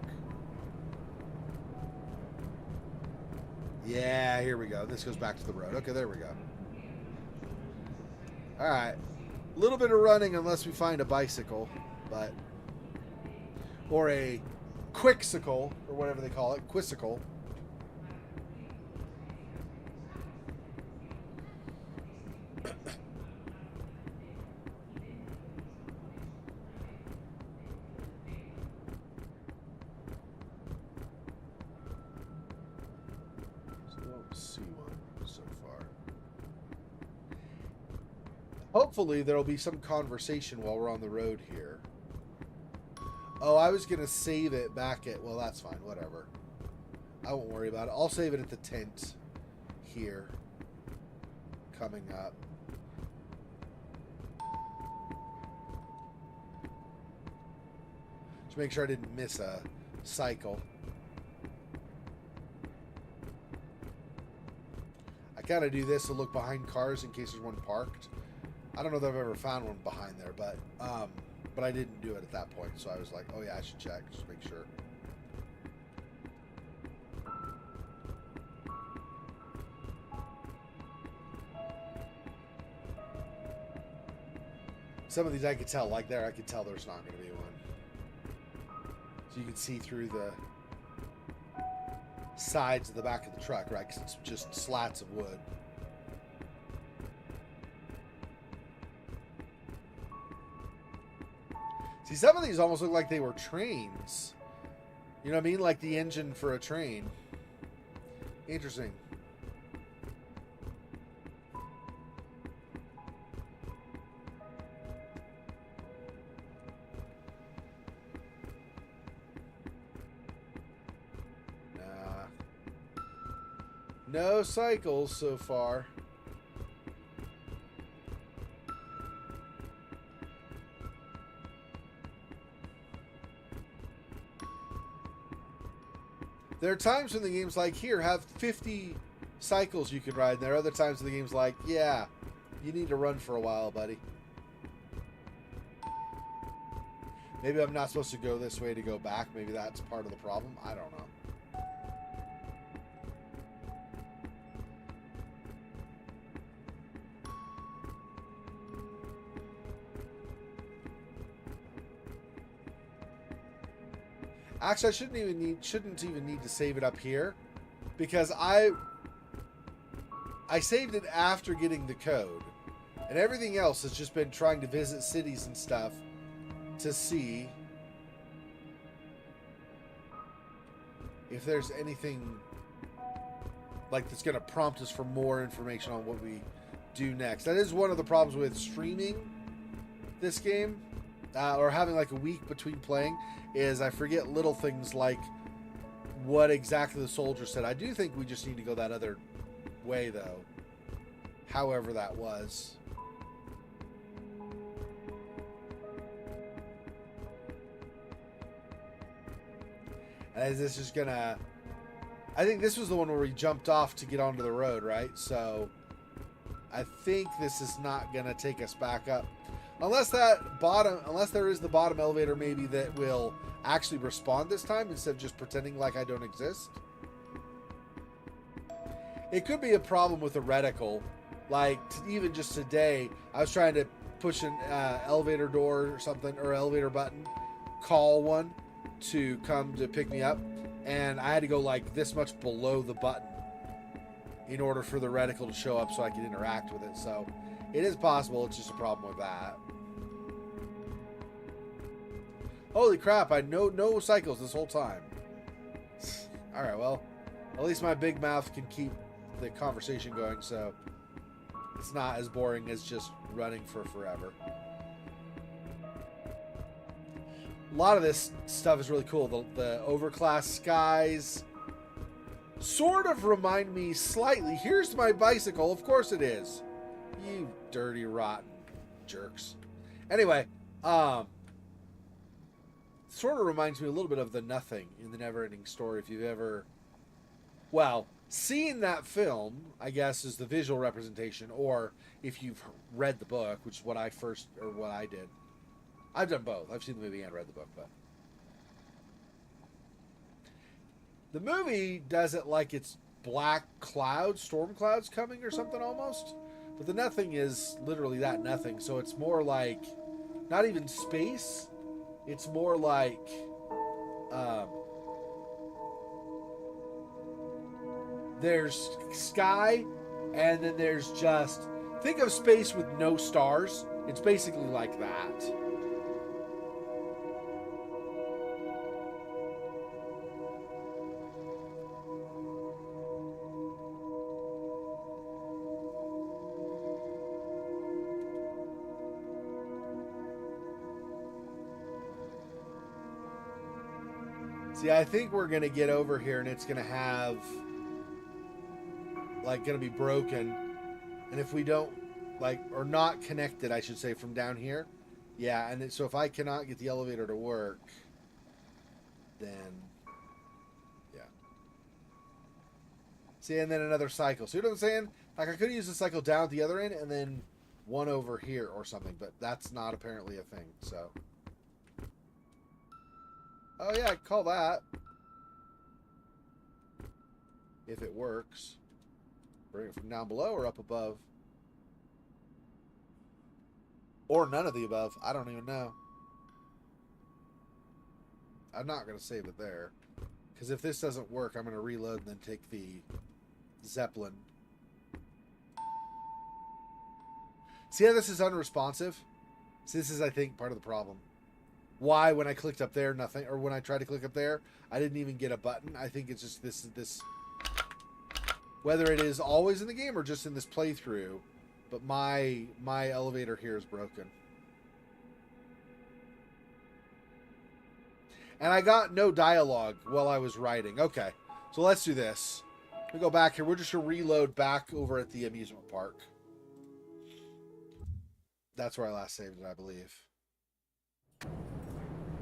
Yeah, here we go. This goes back to the road. Okay, there we go. Alright. A little bit of running unless we find a bicycle, but... Or a quixicle, or whatever they call it. Quisicle. Hopefully there'll be some conversation while we're on the road here. Oh, I was going to save it back at... Well, that's fine. Whatever. I won't worry about it. I'll save it at the tent here. Coming up. Just make sure I didn't miss a cycle. I kind of do this to look behind cars in case there's one parked. I don't know that I've ever found one behind there, but I didn't do it at that point, so I was like, oh yeah, I should check, just make sure. Some of these I could tell, like there, I could tell there's not going to be one. So you can see through the sides of the back of the truck, right? Because it's just slats of wood. See, some of these almost look like they were trains. You know what I mean? Like the engine for a train. Interesting. Nah. No cycles so far. There are times when the game's like, here, have 50 cycles you can ride. And there are other times when the game's like, yeah, you need to run for a while, buddy. Maybe I'm not supposed to go this way to go back. Maybe that's part of the problem. I don't know. Actually, I shouldn't even need to save it up here, because I saved it after getting the code, And everything else has just been trying to visit cities and stuff to see if there's anything like that's going to prompt us for more information on what we do next. That is one of the problems with streaming this game, or having like a week between playing, is I forget little things like what exactly the soldier said. I do think we just need to go that other way, though, however that was. And this is gonna... I think this was the one where we jumped off to get onto the road, right? So I think this is not gonna take us back up. Unless there is the bottom elevator maybe that will actually respond this time instead of just pretending like I don't exist. It could be a problem with the reticle. Like, even just today, I was trying to push an elevator door or something, or elevator button, call one to come to pick me up, and I had to go like this much below the button in order for the reticle to show up so I could interact with it. So it is possible, it's just a problem with that. Holy crap, I know no cycles this whole time. Alright, well, at least my big mouth can keep the conversation going, so it's not as boring as just running for forever. A lot of this stuff is really cool. The overcast skies sort of remind me slightly. Here's my bicycle. Of course it is. You dirty, rotten jerks. Anyway, sort of reminds me a little bit of The Nothing in The Neverending Story. If you've ever, well, seen that film, I guess, is the visual representation, or if you've read the book, which is what I did. I've done both. I've seen the movie and read the book, but the movie does it like it's black clouds, storm clouds coming or something almost. But The Nothing is literally that, nothing. So it's more like not even space. It's more like there's sky, and then there's just, think of space with no stars. It's basically like that. See, I think we're going to get over here and it's going to have, like, going to be broken. And if we don't, like, or not connected, I should say, from down here. Yeah, and so if I cannot get the elevator to work, then, yeah. See, and then another cycle. See what I'm saying? Like, I could use the cycle down at the other end and then one over here or something, but that's not apparently a thing, so. Oh yeah, call that. If it works. Bring it from down below or up above. Or none of the above. I don't even know. I'm not going to save it there. Because if this doesn't work, I'm going to reload and then take the Zeppelin. See how this is unresponsive? See, this is, I think, part of the problem. Why, when I clicked up there, nothing, or when I tried to click up there, I didn't even get a button. I think it's just this, whether it is always in the game or just in this playthrough, but my elevator here is broken. And I got no dialogue while I was writing. Okay, so let's do this. We go back here. We're just going to reload back over at the amusement park. That's where I last saved it, I believe.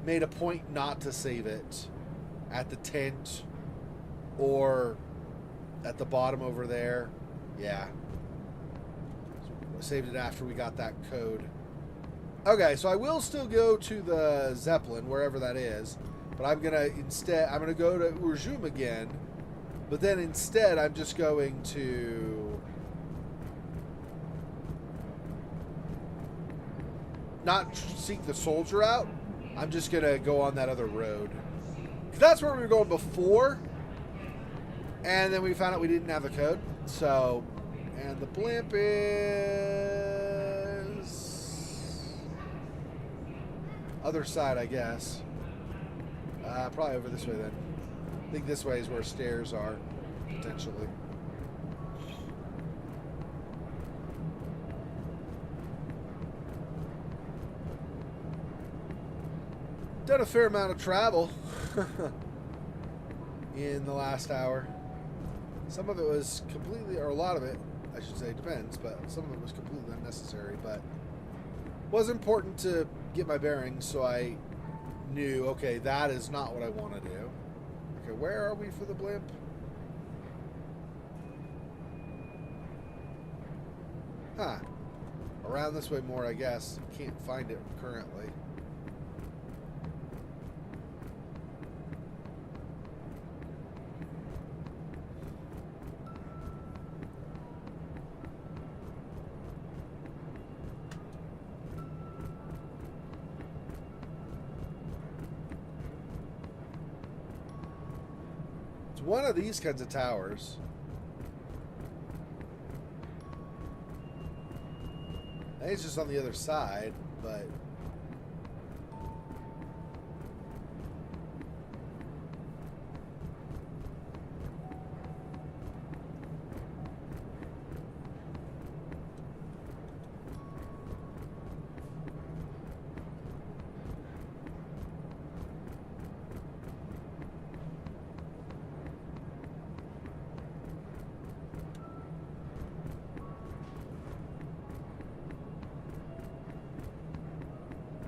Made a point not to save it at the tent or at the bottom over there. Yeah. So saved it after we got that code. Okay, so I will still go to the Zeppelin, wherever that is. But I'm going to go to Urjum again. But then instead, I'm just going to not seek the soldier out. I'm just going to go on that other road. 'Cause that's where we were going before. And then we found out we didn't have the code. So, and the blimp is Other side, I guess. Probably over this way then. I think this way is where stairs are, potentially. Done a fair amount of travel in the last hour. Some of it was completely, or a lot of it, I should say, depends, but some of it was completely unnecessary, but was important to get my bearings, so I knew, okay, that is not what I want to do. Okay, where are we for the blimp? Huh. Around this way more, I guess. Can't find it currently. One of these kinds of towers. I think it's just on the other side, but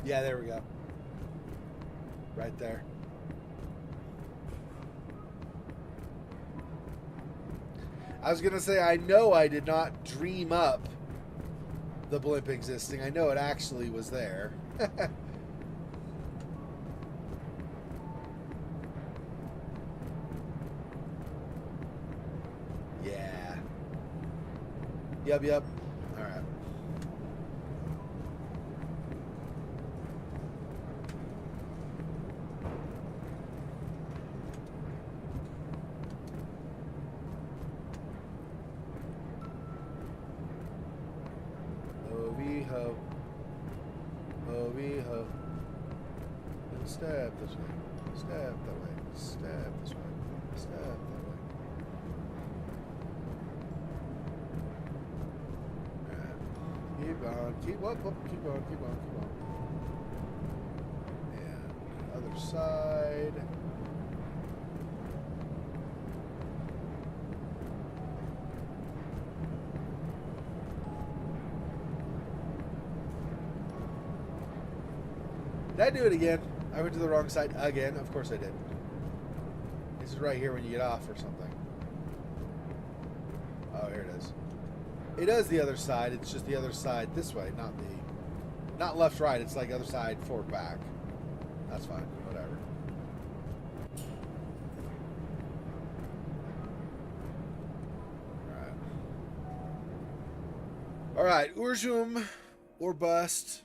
yeah, there we go. Right there. I was going to say, I know I did not dream up the blimp existing. I know it actually was there. Yeah. Yep. All right. Ho. Ho. And stab this way. Stab that way. Stab this way. Stab that way. Right. Keep on. Keep up. Keep on. Keep on. Keep on. And other side. Did I do it again? I went to the wrong side again. Of course I did. This is right here when you get off or something. Oh, here it is. It is the other side. It's just the other side this way, not left, right. It's like other side, forward, back. That's fine. Whatever. All right. Urjum or bust.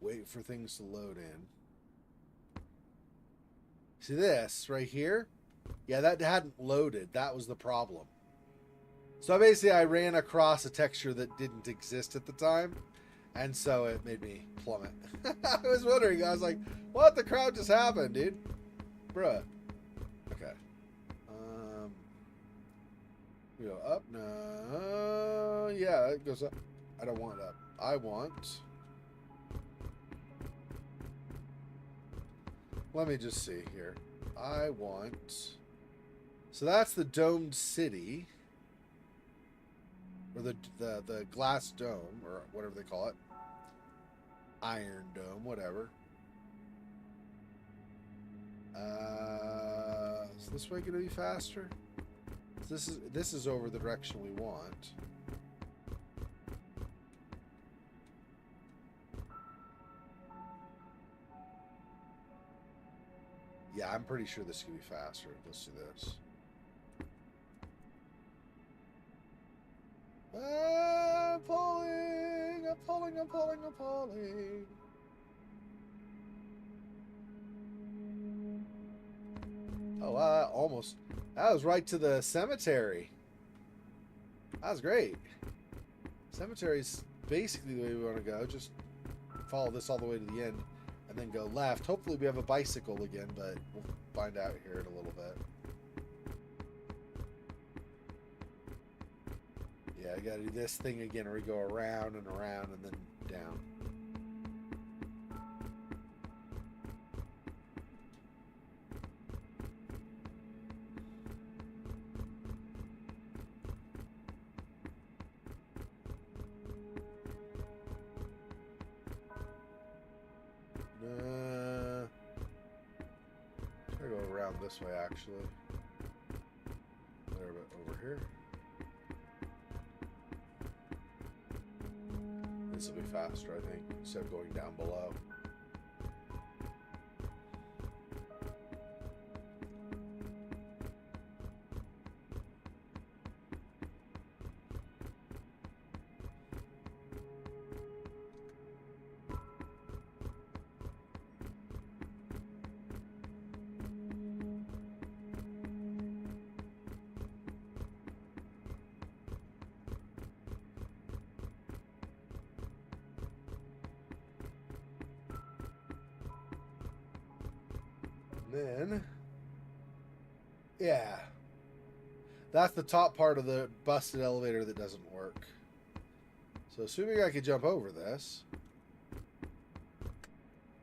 Wait for things to load in. See this right here? Yeah, that hadn't loaded. That was the problem. So basically I ran across a texture that didn't exist at the time, and so it made me plummet. I was wondering, I was like, what the crowd just happened, dude? Bruh. Okay. We go up? No. Yeah, it goes up. I don't want up. I want... Let me just see here. I want... So that's the domed city. Or the glass dome, or whatever they call it. Iron dome, whatever. Is this way going to be faster? This is over the direction we want. Yeah, I'm pretty sure this could be faster. Let's do this. I'm pulling. Oh, almost. That was right to the cemetery. That was great. Cemetery's basically the way we want to go. Just follow this all the way to the end and then go left. Hopefully we have a bicycle again, but we'll find out here in a little bit. Yeah, I gotta do this thing again where we go around and around and then down. I'm gonna go around this way actually. A little bit over here. This will be faster, I think, instead of going down below. Then, yeah, that's the top part of the busted elevator that doesn't work. So assuming I could jump over this,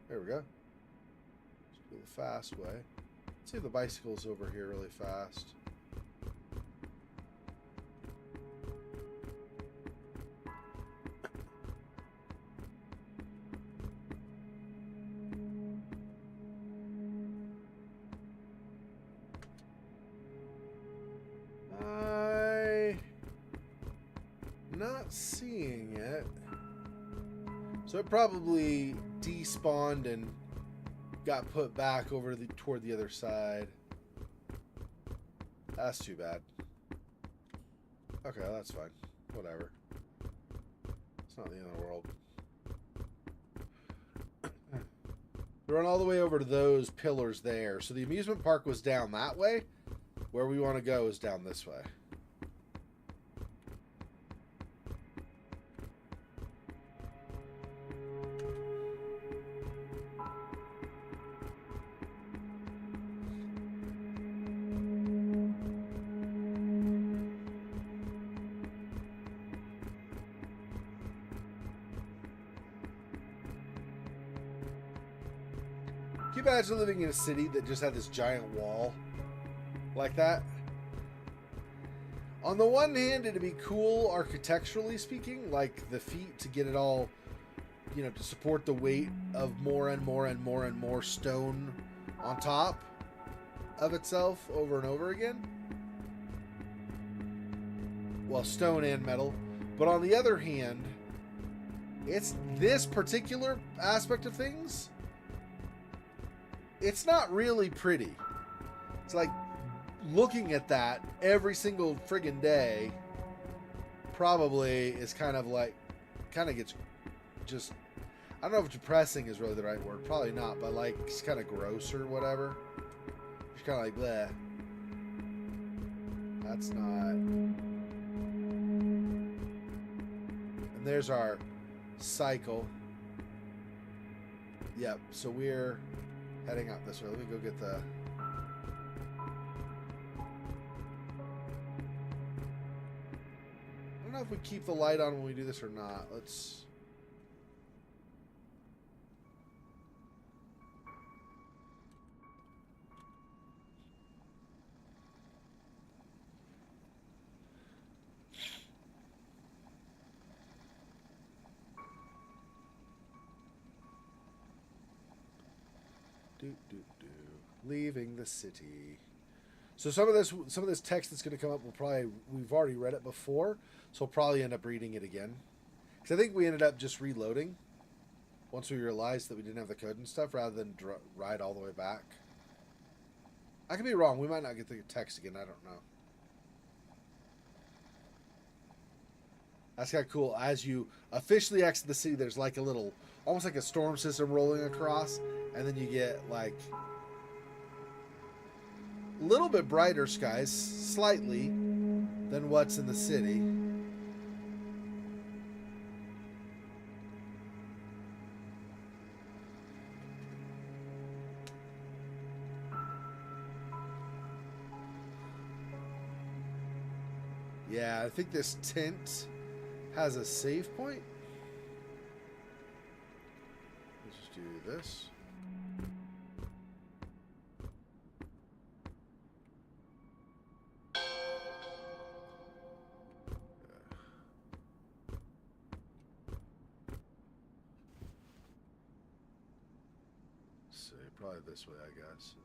there we go. Let's do the fast way. Let's see if the bicycle's over here really fast. Not seeing it. So it probably despawned and got put back over toward the other side. That's too bad. Okay, that's fine. Whatever. It's not the end of the world. We run all the way over to those pillars there. So the amusement park was down that way. Where we want to go is down this way. Can you imagine living in a city that just had this giant wall like that? On the one hand, it'd be cool architecturally speaking, like the feet to get it all, you know, to support the weight of more and more and more and more stone on top of itself over and over again. Well, stone and metal. But on the other hand, it's this particular aspect of things. It's not really pretty. It's like looking at that every single friggin' day probably is kind of like, kind of gets just, I don't know if depressing is really the right word. Probably not, but like it's kind of gross or whatever. It's kind of like, bleh. That's not. And there's our cycle. Yep, so we're heading out this way. Let me go get the... I don't know if we keep the light on when we do this or not. Let's... Leaving the city. So some of this text that's going to come up will probably, we've already read it before, so we'll probably end up reading it again. Because I think we ended up just reloading once we realized that we didn't have the code and stuff, rather than ride all the way back. I could be wrong. We might not get the text again. I don't know. That's kind of cool. As you officially exit the city, there's like a little, almost like a storm system rolling across, and then you get like A little bit brighter skies, slightly, than what's in the city. Yeah, I think this tent has a save point. Let's just do this. So probably this way, I guess.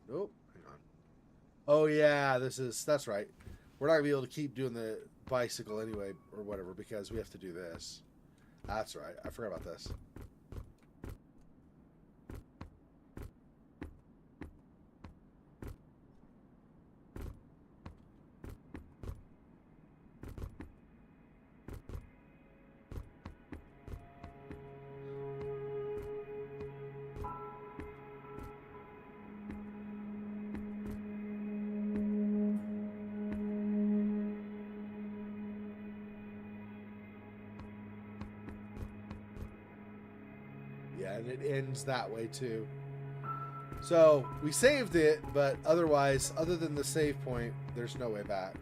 Nope. Hang on. Oh yeah, that's right. We're not gonna be able to keep doing the bicycle anyway or whatever because we have to do this. That's right. I forgot about this. Yeah, and it ends that way too. So we saved it, but otherwise, other than the save point, there's no way back.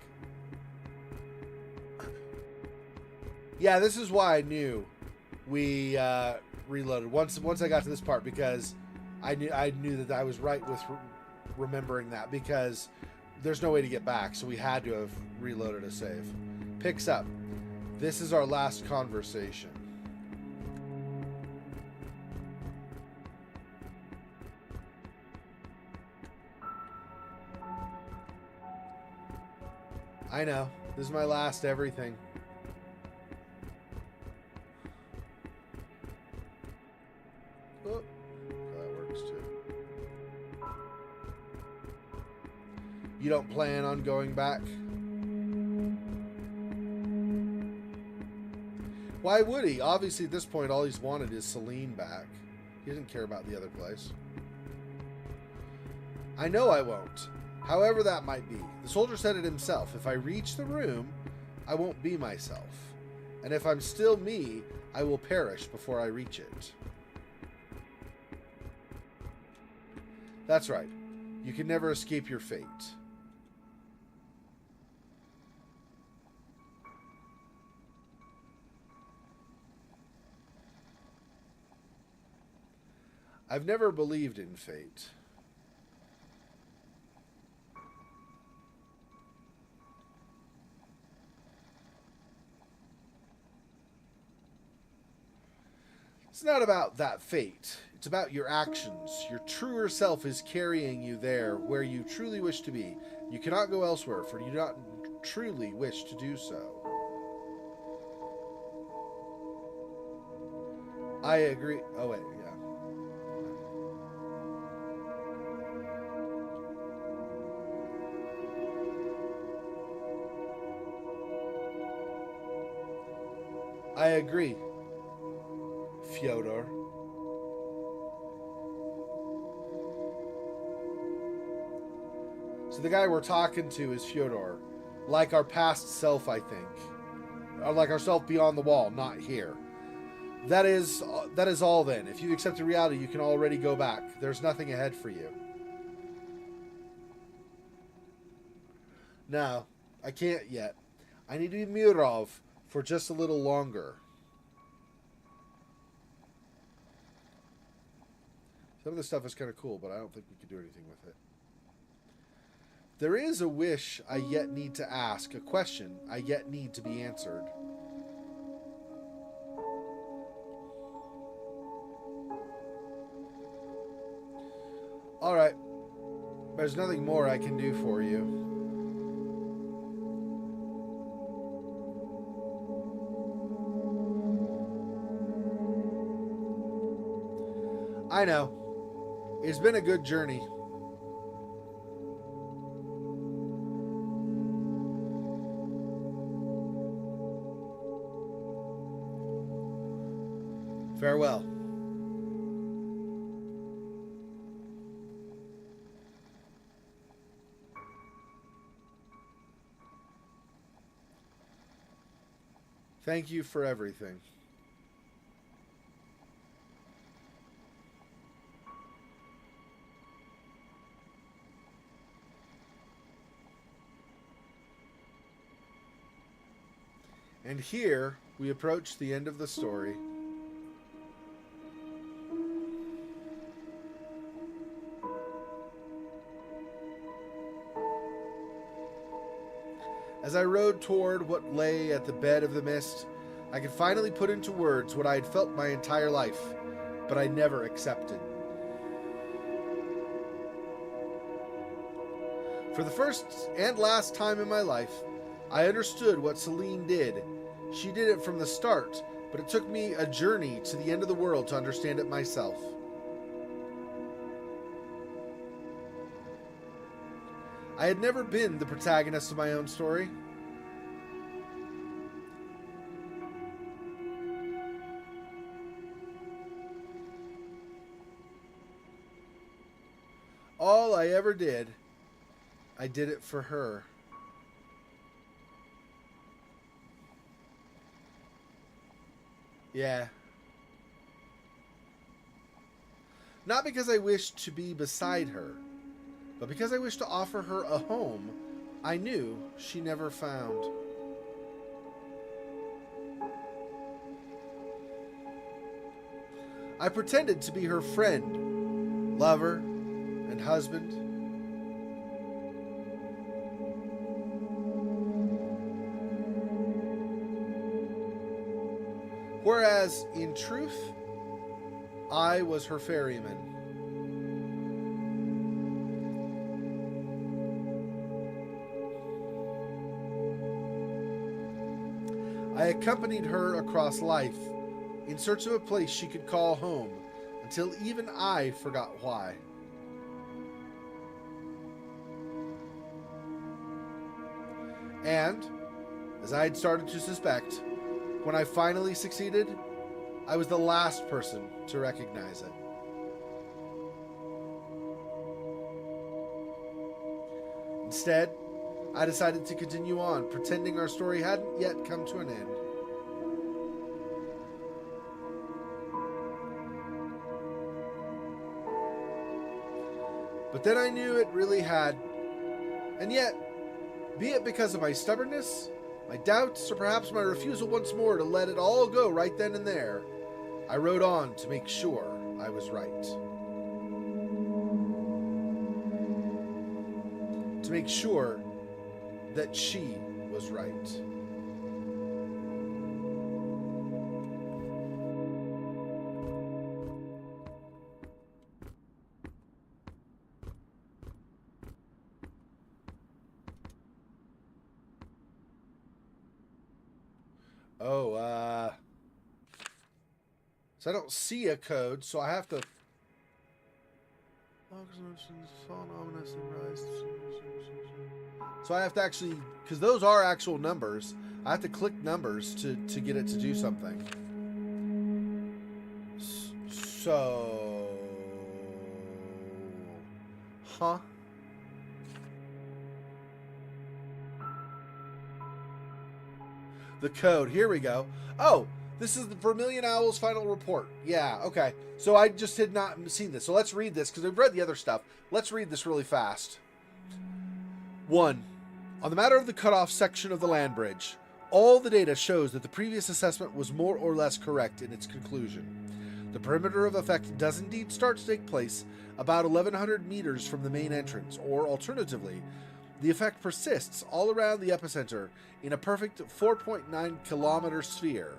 Yeah, this is why I knew we reloaded once I got to this part because I knew that I was right with remembering that because there's no way to get back, so we had to have reloaded a save. Picks up. This is our last conversation. I know. This is my last everything. Oh, that works too. You don't plan on going back? Why would he? Obviously, at this point, all he's wanted is Celine back. He doesn't care about the other place. I know I won't. However that might be. The soldier said it himself. If I reach the room, I won't be myself. And if I'm still me, I will perish before I reach it. That's right. You can never escape your fate. I've never believed in fate. It's not about that fate. It's about your actions. Your truer self is carrying you there where you truly wish to be. You cannot go elsewhere, for you do not truly wish to do so. I agree. Oh, wait, yeah. I agree, Fyodor. So the guy we're talking to is Fyodor. Like our past self, I think. Or like our self beyond the wall, not here. That is all then. If you accept the reality, you can already go back. There's nothing ahead for you. No, I can't yet. I need to be Mirov for just a little longer. Some of this stuff is kind of cool, but I don't think we can do anything with it. There is a wish I yet need to ask, a question I yet need to be answered. Alright. There's nothing more I can do for you. I know. It's been a good journey. Farewell. Thank you for everything. And here we approach the end of the story. As I rode toward what lay at the bed of the mist, I could finally put into words what I had felt my entire life, but I never accepted. For the first and last time in my life, I understood what Celine did. She did it from the start, but it took me a journey to the end of the world to understand it myself. I had never been the protagonist of my own story. All I ever did, I did it for her. Yeah. Not because I wished to be beside her, but because I wished to offer her a home I knew she never found. I pretended to be her friend, lover, and husband. Whereas, in truth, I was her ferryman. I accompanied her across life, in search of a place she could call home, until even I forgot why. And, as I had started to suspect, when I finally succeeded, I was the last person to recognize it. Instead, I decided to continue on, pretending our story hadn't yet come to an end. But then I knew it really had. And yet, be it because of my stubbornness, my doubts, or perhaps my refusal once more to let it all go right then and there, I rode on to make sure I was right. To make sure that she was right. So I don't see a code, so I have to. So I have to actually, because those are actual numbers, I have to click numbers to get it to do something. So, huh? The code, here we go. Oh, this is the Vermilion Owl's final report. Yeah, okay. So I just had not seen this. So let's read this, because we've read the other stuff. Let's read this really fast. 1. On the matter of the cutoff section of the land bridge, all the data shows that the previous assessment was more or less correct in its conclusion. The perimeter of effect does indeed start to take place about 1,100 meters from the main entrance, or alternatively, the effect persists all around the epicenter in a perfect 4.9 kilometer sphere.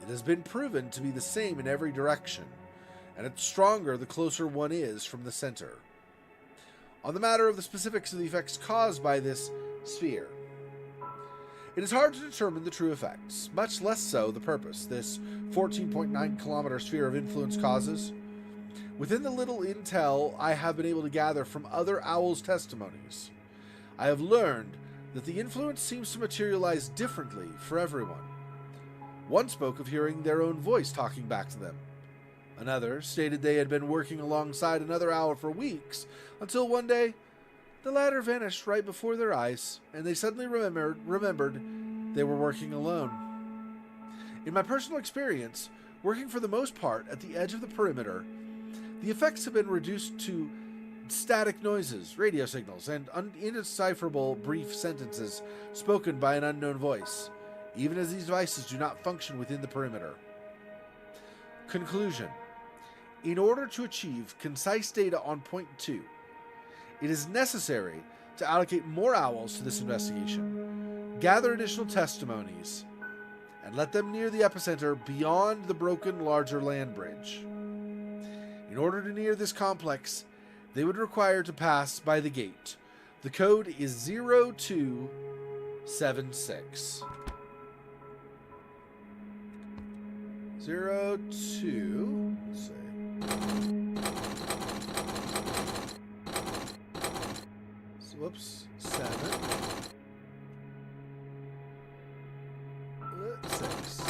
It has been proven to be the same in every direction, and it's stronger the closer one is from the center. On the matter of the specifics of the effects caused by this sphere, it is hard to determine the true effects, much less so the purpose this 14.9 kilometer sphere of influence causes. Within the little intel I have been able to gather from other owls' testimonies, I have learned that the influence seems to materialize differently for everyone. One spoke of hearing their own voice talking back to them. Another stated they had been working alongside another owl for weeks, until one day, the latter vanished right before their eyes, and they suddenly remembered they were working alone. In my personal experience, working for the most part at the edge of the perimeter, the effects have been reduced to static noises, radio signals, and indecipherable brief sentences spoken by an unknown voice, even as these devices do not function within the perimeter. Conclusion. In order to achieve concise data on Point 2, it is necessary to allocate more owls to this investigation, gather additional testimonies, and let them near the epicenter beyond the broken larger land bridge. In order to near this complex, they would require to pass by the gate. The code is 0276. 02. Let's see. Whoops. 7. 6.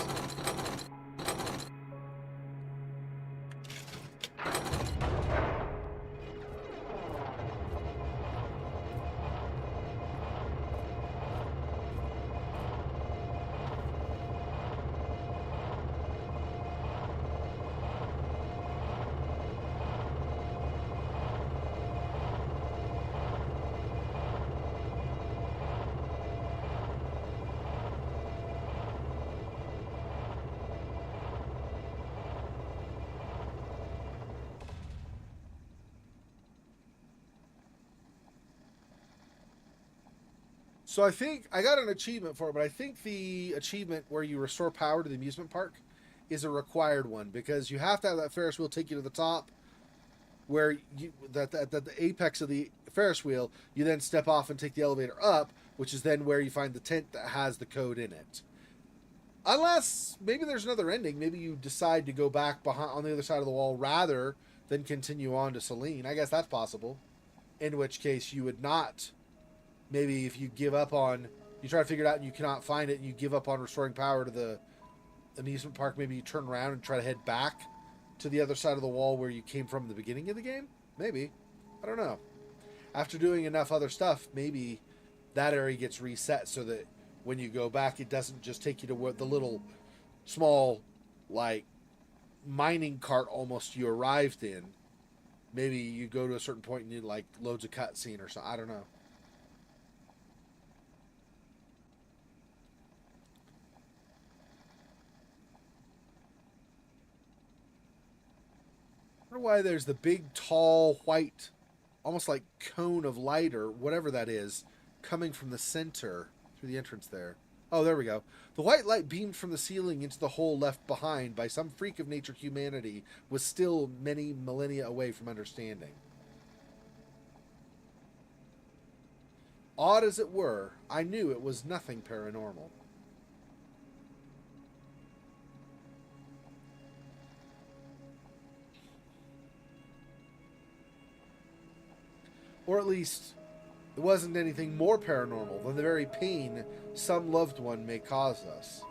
So I think I got an achievement for it, but I think the achievement where you restore power to the amusement park is a required one, because you have to have that Ferris wheel take you to the top, where you that the apex of the Ferris wheel, you then step off and take the elevator up, which is then where you find the tent that has the code in it. Unless maybe there's another ending, maybe you decide to go back behind on the other side of the wall rather than continue on to Celine. I guess that's possible. In which case you would not. Maybe if you give up on, you try to figure it out and you cannot find it, and you give up on restoring power to the amusement park, maybe you turn around and try to head back to the other side of the wall where you came from in the beginning of the game? Maybe. I don't know. After doing enough other stuff, maybe that area gets reset so that when you go back, it doesn't just take you to what the little small, like, mining cart almost you arrived in. Maybe you go to a certain point and you like loads of cutscene or something. I don't know. I wonder why there's the big, tall, white, almost like cone of light or whatever that is, coming from the center through the entrance there. Oh, there we go. The white light beamed from the ceiling into the hole left behind by some freak of nature humanity was still many millennia away from understanding. Odd as it were, I knew it was nothing paranormal. Or at least, it wasn't anything more paranormal than the very pain some loved one may cause us.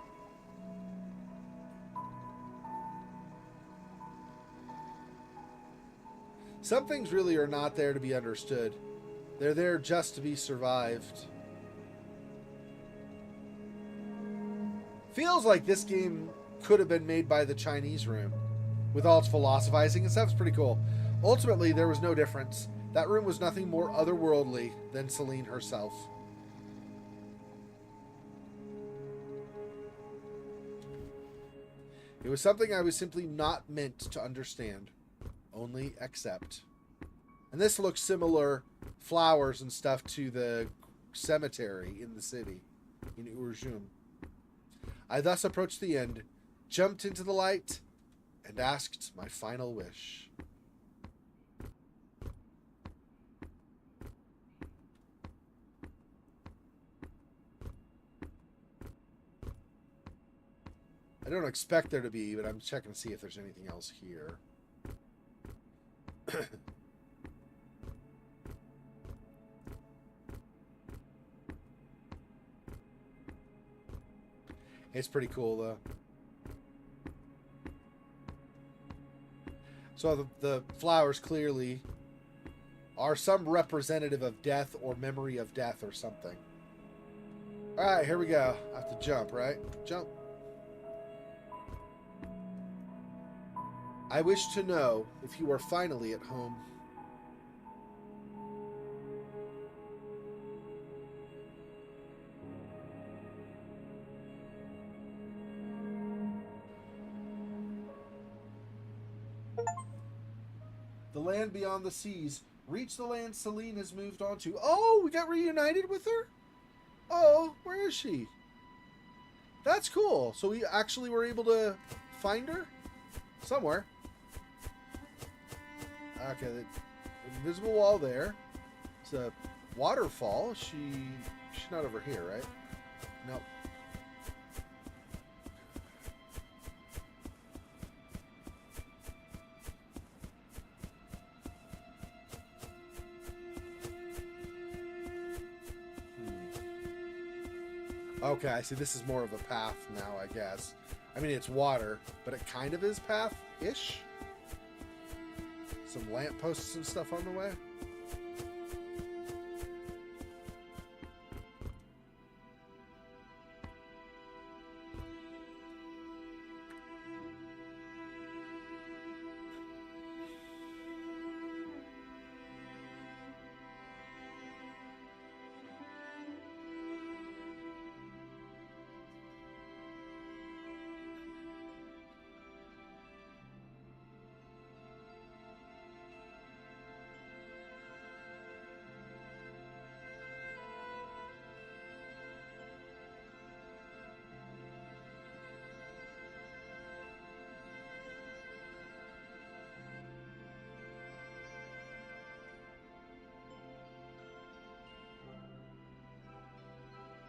Some things really are not there to be understood. They're there just to be survived. Feels like this game could have been made by the Chinese room, with all its philosophizing and stuff. It's pretty cool. Ultimately, there was no difference. That room was nothing more otherworldly than Celine herself. It was something I was simply not meant to understand, only accept. And this looks similar, flowers and stuff, to the cemetery in the city, in Urjum. I thus approached the end, jumped into the light, and asked my final wish. I don't expect there to be, but I'm checking to see if there's anything else here. It's pretty cool, though. So the flowers clearly are some representative of death or memory of death or something. Alright, here we go. I have to jump, right? Jump. I wish to know if you are finally at home. The land beyond the seas. Reach the land Celine has moved on to. Oh, we got reunited with her? Oh, where is she? That's cool. So we actually were able to find her? Somewhere. Okay, the invisible wall there. It's a waterfall. She's not over here, right? Nope. Okay, I see. This is more of a path now, I guess. I mean, it's water, but it kind of is path-ish. Some lampposts and stuff on the way.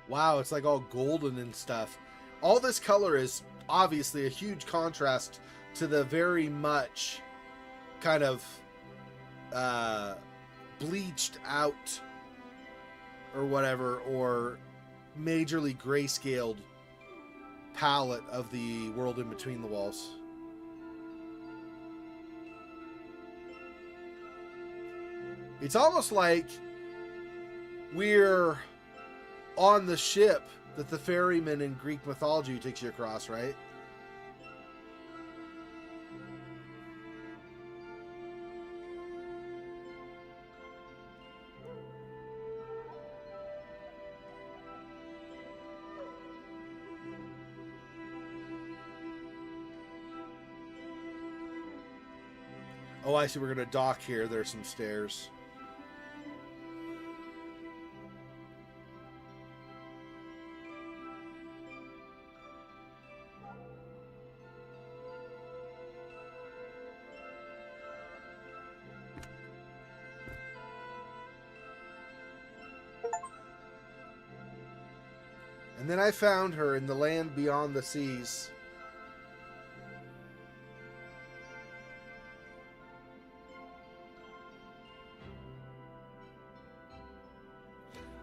Wow, it's like all golden and stuff. All this color is obviously a huge contrast to the very much kind of bleached out or whatever, or majorly grayscaled palette of the world in between the walls. It's almost like we're on the ship that the ferryman in Greek mythology takes you across, right? Oh, I see. We're going to dock here. There's some stairs. And then I found her in the land beyond the seas.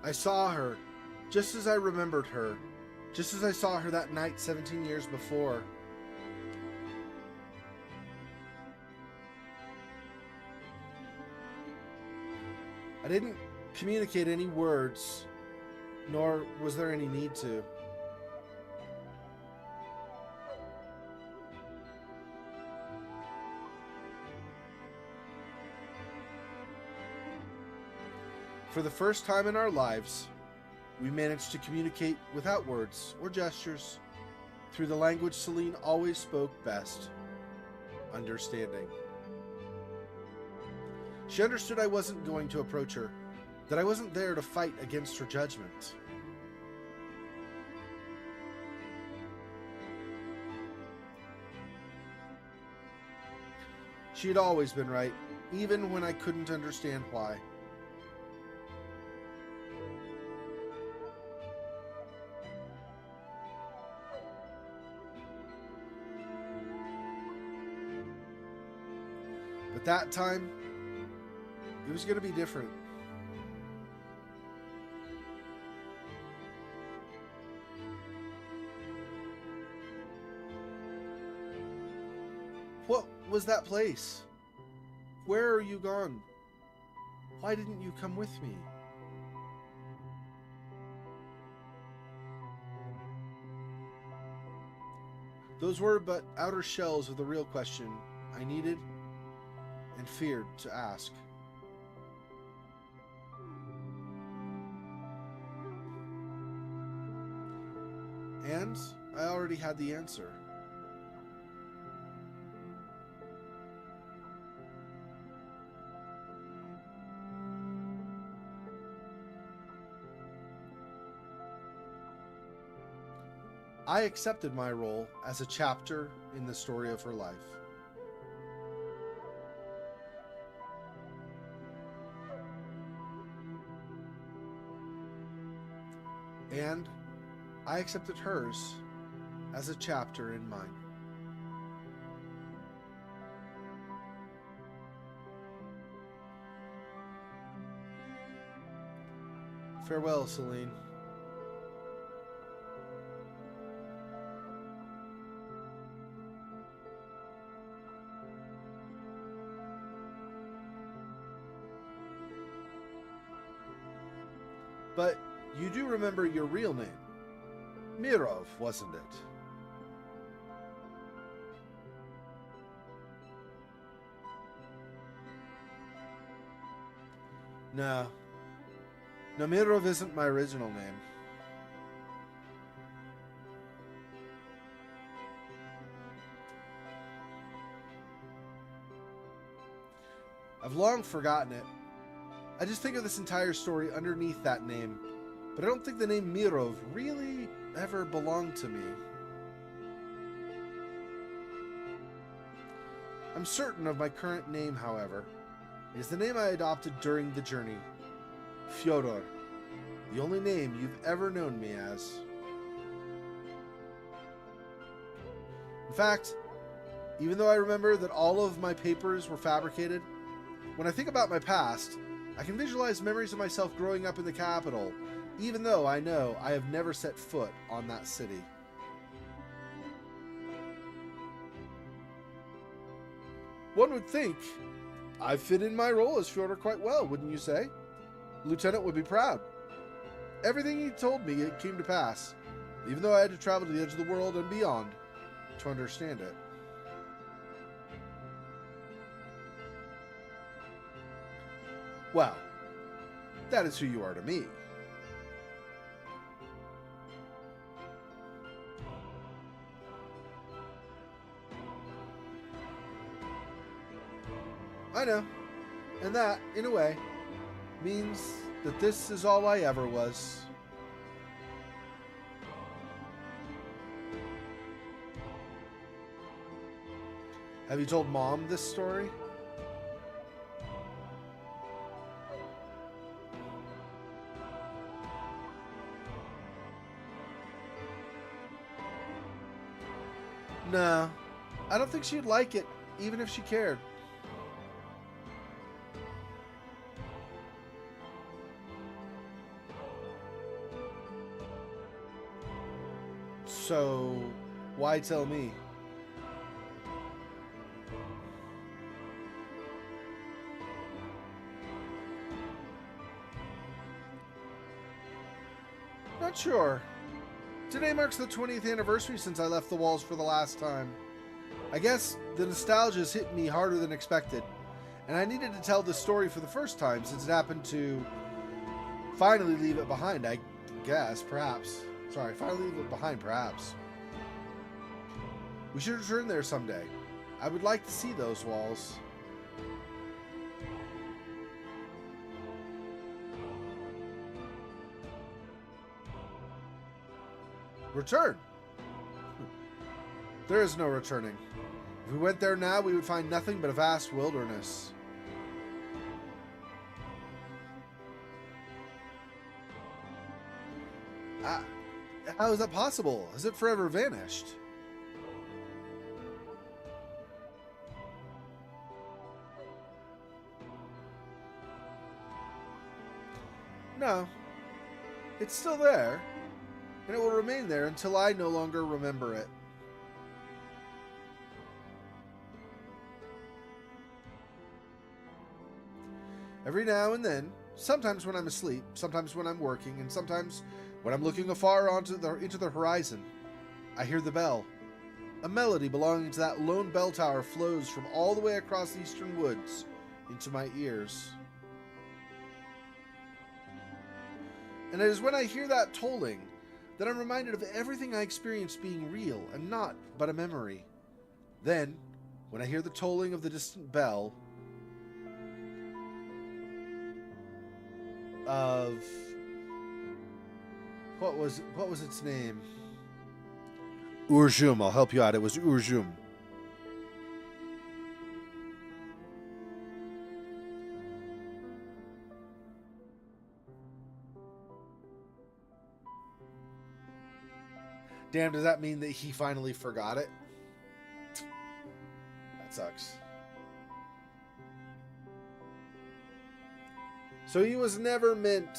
I saw her, just as I remembered her, just as I saw her that night 17 years before. I didn't communicate any words, nor was there any need to. For the first time in our lives, we managed to communicate without words or gestures, through the language Celine always spoke best, understanding. She understood I wasn't going to approach her, that I wasn't there to fight against her judgment. She had always been right, even when I couldn't understand why. But that time, it was going to be different. What was that place? Where are you gone? Why didn't you come with me? Those were but outer shells of the real question. I needed and feared to ask. And I already had the answer. I accepted my role as a chapter in the story of her life. And I accepted hers as a chapter in mine. Farewell, Celine. But you do remember your real name. Mirov, wasn't it? No. No, Mirov isn't my original name. I've long forgotten it. I just think of this entire story underneath that name, but I don't think the name Mirov really ever belonged to me. I'm certain of my current name, however. It is the name I adopted during the journey. Fyodor, the only name you've ever known me as. In fact, even though I remember that all of my papers were fabricated, when I think about my past, I can visualize memories of myself growing up in the capital, even though I know I have never set foot on that city. One would think I fit in my role as Fyodor quite well, wouldn't you say? Lieutenant would be proud. Everything he told me, it came to pass, even though I had to travel to the edge of the world and beyond to understand it. Well, that is who you are to me. I know, and that, in a way, means that this is all I ever was. Have you told Mom this story? No, I don't think she'd like it, even if she cared. So, why tell me? Not sure. Today marks the 20th anniversary since I left the walls for the last time. I guess the nostalgia's hit me harder than expected, and I needed to tell this story for the first time since it happened to finally leave it behind, I guess, perhaps. Sorry, finally leave it behind, perhaps. We should return there someday. I would like to see those walls. Return? There is no returning. If we went there now, we would find nothing but a vast wilderness. How is that possible? Has it forever vanished? No. It's still there, and it will remain there until I no longer remember it. Every now and then, sometimes when I'm asleep, sometimes when I'm working, and sometimes when I'm looking afar into the horizon, I hear the bell. A melody belonging to that lone bell tower flows from all the way across the eastern woods into my ears. And it is when I hear that tolling that I'm reminded of everything I experienced being real and not but a memory. Then, when I hear the tolling of the distant bell of what was its name? Urjum. I'll help you out. It was Urjum. Damn, does that mean that he finally forgot it? That sucks. So he was never meant.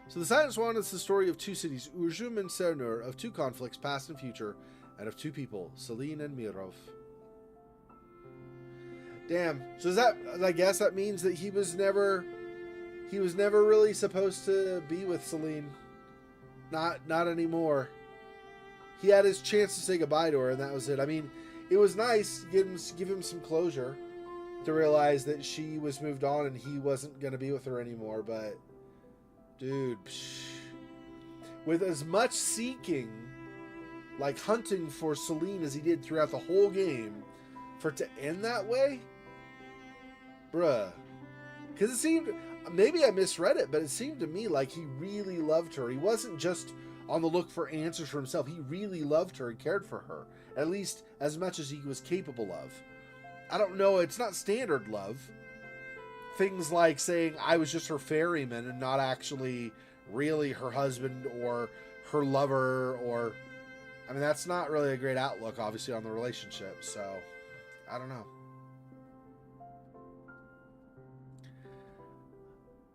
So the Silent Swan is the story of two cities, Urjum and Sernur, of two conflicts, past and future, and of two people, Celine and Mirov. Damn. So does that? I guess that means that he was never really supposed to be with Celine. Not anymore. He had his chance to say goodbye to her, and that was it. I mean, it was nice to give him some closure, to realize that she was moved on and he wasn't going to be with her anymore. But, dude, with as much seeking, like hunting for Celine as he did throughout the whole game, for it to end that way, bruh. Because it seemed, maybe I misread it, but it seemed to me like he really loved her. He wasn't just on the look for answers for himself. He really loved her and cared for her, at least as much as he was capable of. I don't know, it's not standard love. Things like saying I was just her ferryman and not actually really her husband or her lover, or, I mean, that's not really a great outlook, obviously, on the relationship. So, I don't know.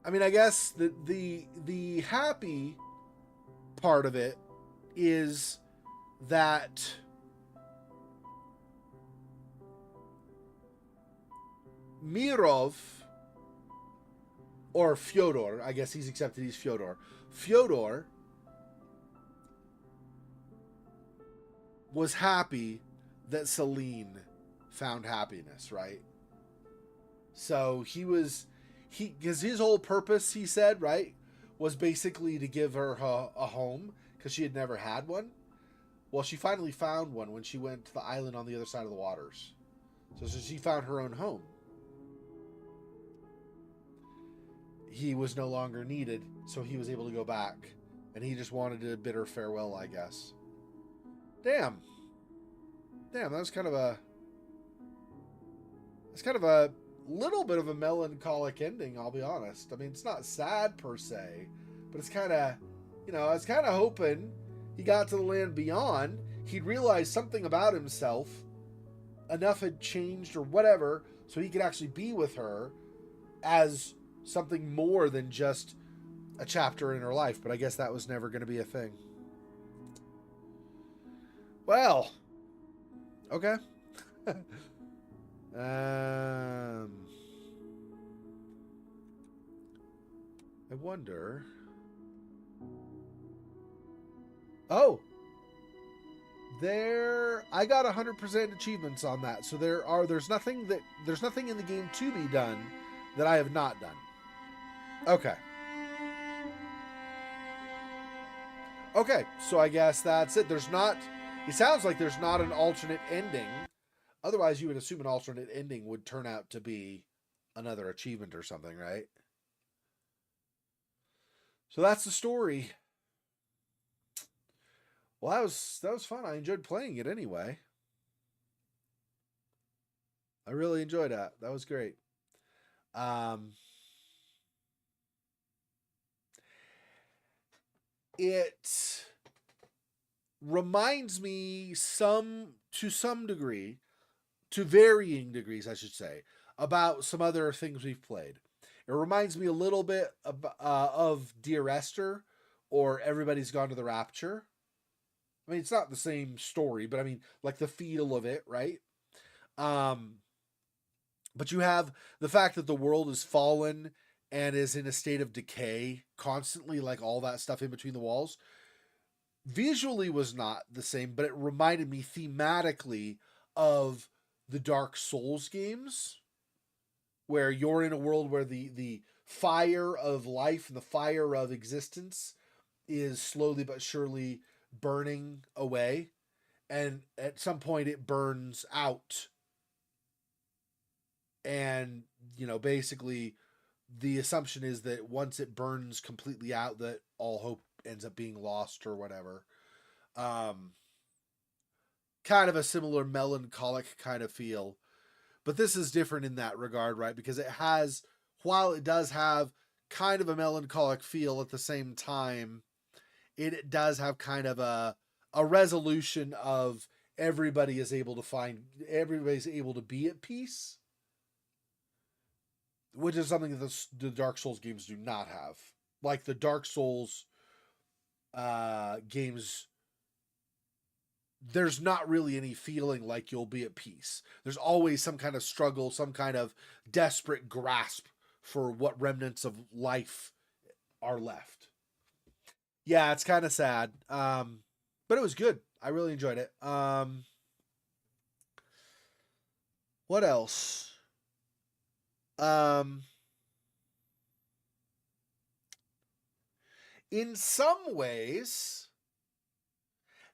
I mean, I guess the happy part of it is that Mirov, or Fyodor, I guess he's accepted he's Fyodor. Fyodor was happy that Celine found happiness, right? So because his whole purpose, he said, right, was basically to give her a home, because she had never had one. Well, she finally found one when she went to the island on the other side of the waters. So she found her own home. He was no longer needed, so he was able to go back. And he just wanted to bid her farewell, I guess. Damn, that was kind of a... It's kind of a little bit of a melancholic ending, I'll be honest. I mean, it's not sad per se, but it's kind of, I was kind of hoping he got to the land beyond, he'd realize something about himself, enough had changed or whatever, so he could actually be with her as something more than just a chapter in her life. But I guess that was never going to be a thing. Well, okay. I wonder. Oh, I got 100% achievements on that. So there's nothing in the game to be done that I have not done. Okay. Okay, so I guess that's it. It sounds like there's not an alternate ending. Otherwise, you would assume an alternate ending would turn out to be another achievement or something, right? So that's the story. Well, that was fun. I enjoyed playing it anyway. I really enjoyed that. That was great. It reminds me to some degree, to varying degrees, I should say, about some other things we've played. It reminds me a little bit of Dear Esther or Everybody's Gone to the Rapture. I mean, it's not the same story, but I mean, like the feel of it, right? But you have the fact that the world is fallen and is in a state of decay constantly, like all that stuff in between the walls. Visually was not the same, but it reminded me thematically of the Dark Souls games, where you're in a world where the fire of life and the fire of existence is slowly but surely burning away, and at some point it burns out, and basically the assumption is that once it burns completely out, that all hope ends up being lost or whatever. um Kind of a similar melancholic kind of feel, but this is different in that regard, right? Because it has, while it does have kind of a melancholic feel, at the same time it does have kind of a resolution of everybody's able to be at peace, which is something that the Dark Souls games do not have. Like the Dark Souls games, there's not really any feeling like you'll be at peace. There's always some kind of struggle, some kind of desperate grasp for what remnants of life are left. Yeah, it's kind of sad. But it was good. I really enjoyed it. What else? Um, in some ways,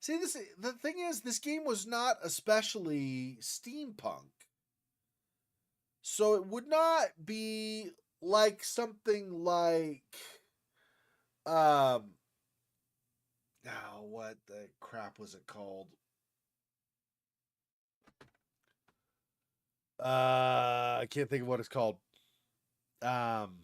see, the thing is, this game was not especially steampunk, so it would not be like something like um. Oh, what the crap was it called? I can't think of what it's called. Um,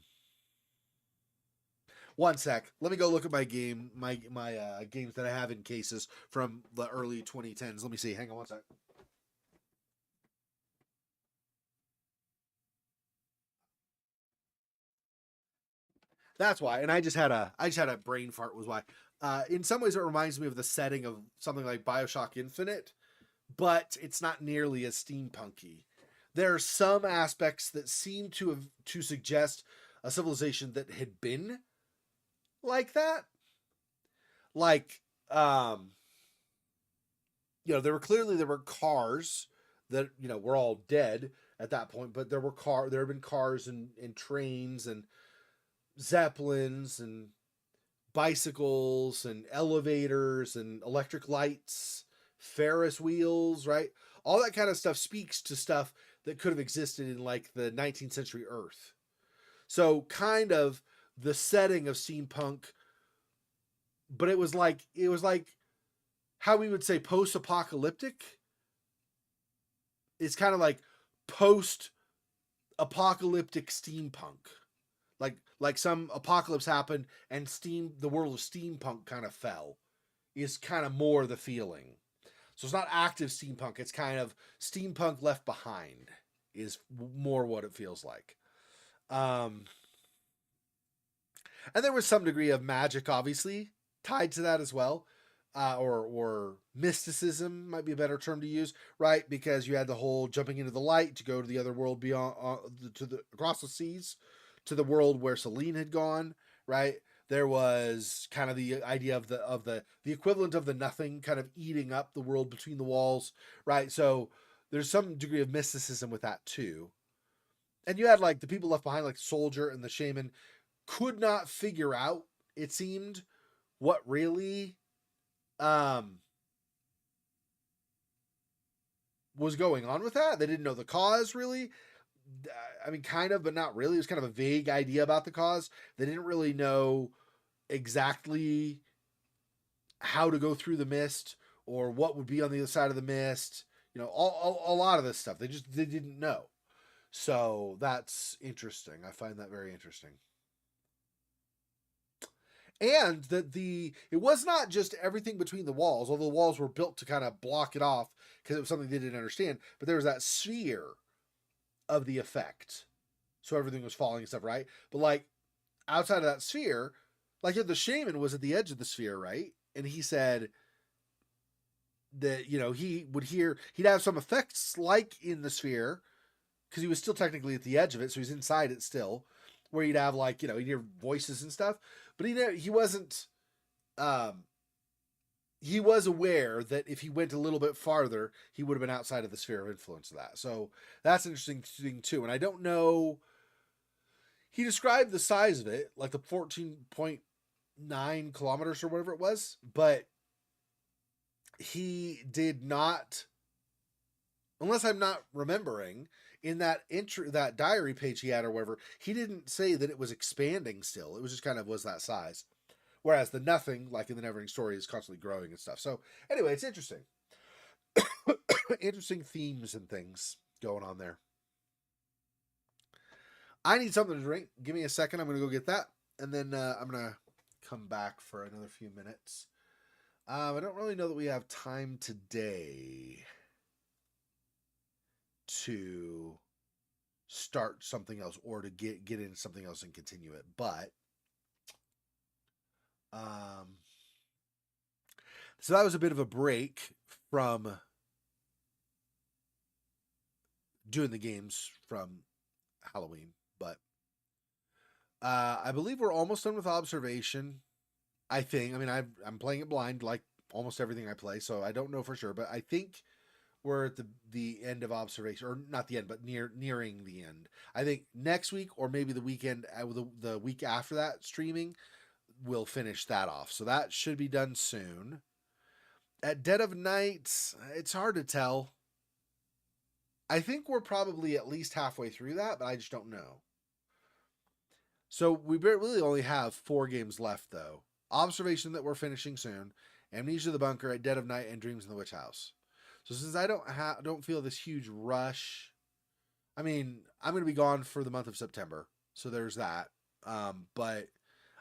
One sec. Let me go look at my games that I have in cases from the early 2010s. Let me see. Hang on one sec. That's why. And I just had a brain fart was why. In some ways it reminds me of the setting of something like BioShock Infinite, but it's not nearly as steampunky. There are some aspects that seem to suggest a civilization that had been like that. Like there were cars that were all dead at that point, but there have been cars and trains and zeppelins and bicycles and elevators and electric lights, Ferris wheels, right? All that kind of stuff speaks to stuff that could have existed in like the 19th century Earth. So kind of the setting of steampunk, but it was like how we would say post-apocalyptic. It's kind of like post-apocalyptic steampunk. Like some apocalypse happened and the world of steampunk kind of fell, is kind of more the feeling. So it's not active steampunk, it's kind of steampunk left behind, is more what it feels like. Um and there was some degree of magic, obviously, tied to that as well. Or mysticism might be a better term to use, right? Because you had the whole jumping into the light to go to the other world beyond, to the across the seas, to the world where Celine had gone, right? There was kind of the idea of the equivalent of the nothing kind of eating up the world between the walls, right? So there's some degree of mysticism with that too. And you had like the people left behind, like the soldier and the shaman, could not figure out, it seemed, what really um was going on with that. They didn't know the cause really. I mean, kind of, but not really. It was kind of a vague idea about the cause. They didn't really know exactly how to go through the mist or what would be on the other side of the mist. A lot of this stuff they didn't know. So that's interesting. I find that very interesting. And that it was not just everything between the walls, although the walls were built to kind of block it off because it was something they didn't understand. But there was that sphere of the effect, so everything was falling and stuff, right? But like outside of that sphere, like the shaman was at the edge of the sphere, right? And he said that he'd have some effects like in the sphere because he was still technically at the edge of it, so he's inside it still, where he'd have, like, he'd hear voices and stuff, but he wasn't. Um, he was aware that if he went a little bit farther, he would have been outside of the sphere of influence of that. So that's an interesting thing too. And I don't know. He described the size of it, like the 14.9 kilometers or whatever it was, but he did not, unless I'm not remembering, in that diary page he had or whatever, he didn't say that it was expanding still. It was just kind of was that size. Whereas the nothing, like in the Neverending Story, is constantly growing and stuff. So anyway, it's interesting. Interesting themes and things going on there. I need something to drink. Give me a second. I'm going to go get that. And then I'm going to come back for another few minutes. I don't really know that we have time today to start something else or to get into something else and continue it. But so that was a bit of a break from doing the games from Halloween. But I believe we're almost done with observation. I think. I mean, I'm playing it blind like almost everything I play, so I don't know for sure. But I think we're at the end of observation, or not the end, but nearing the end. I think next week or maybe the weekend, the week after that streaming, we'll finish that off. So that should be done soon. At Dead of Night, it's hard to tell. I think we're probably at least halfway through that, but I just don't know. So we really only have 4 games left, though. Observation that we're finishing soon, Amnesia the Bunker, At Dead of Night, and Dreams in the Witch House. So since I don't feel this huge rush, I mean, I'm going to be gone for the month of September, so there's that. But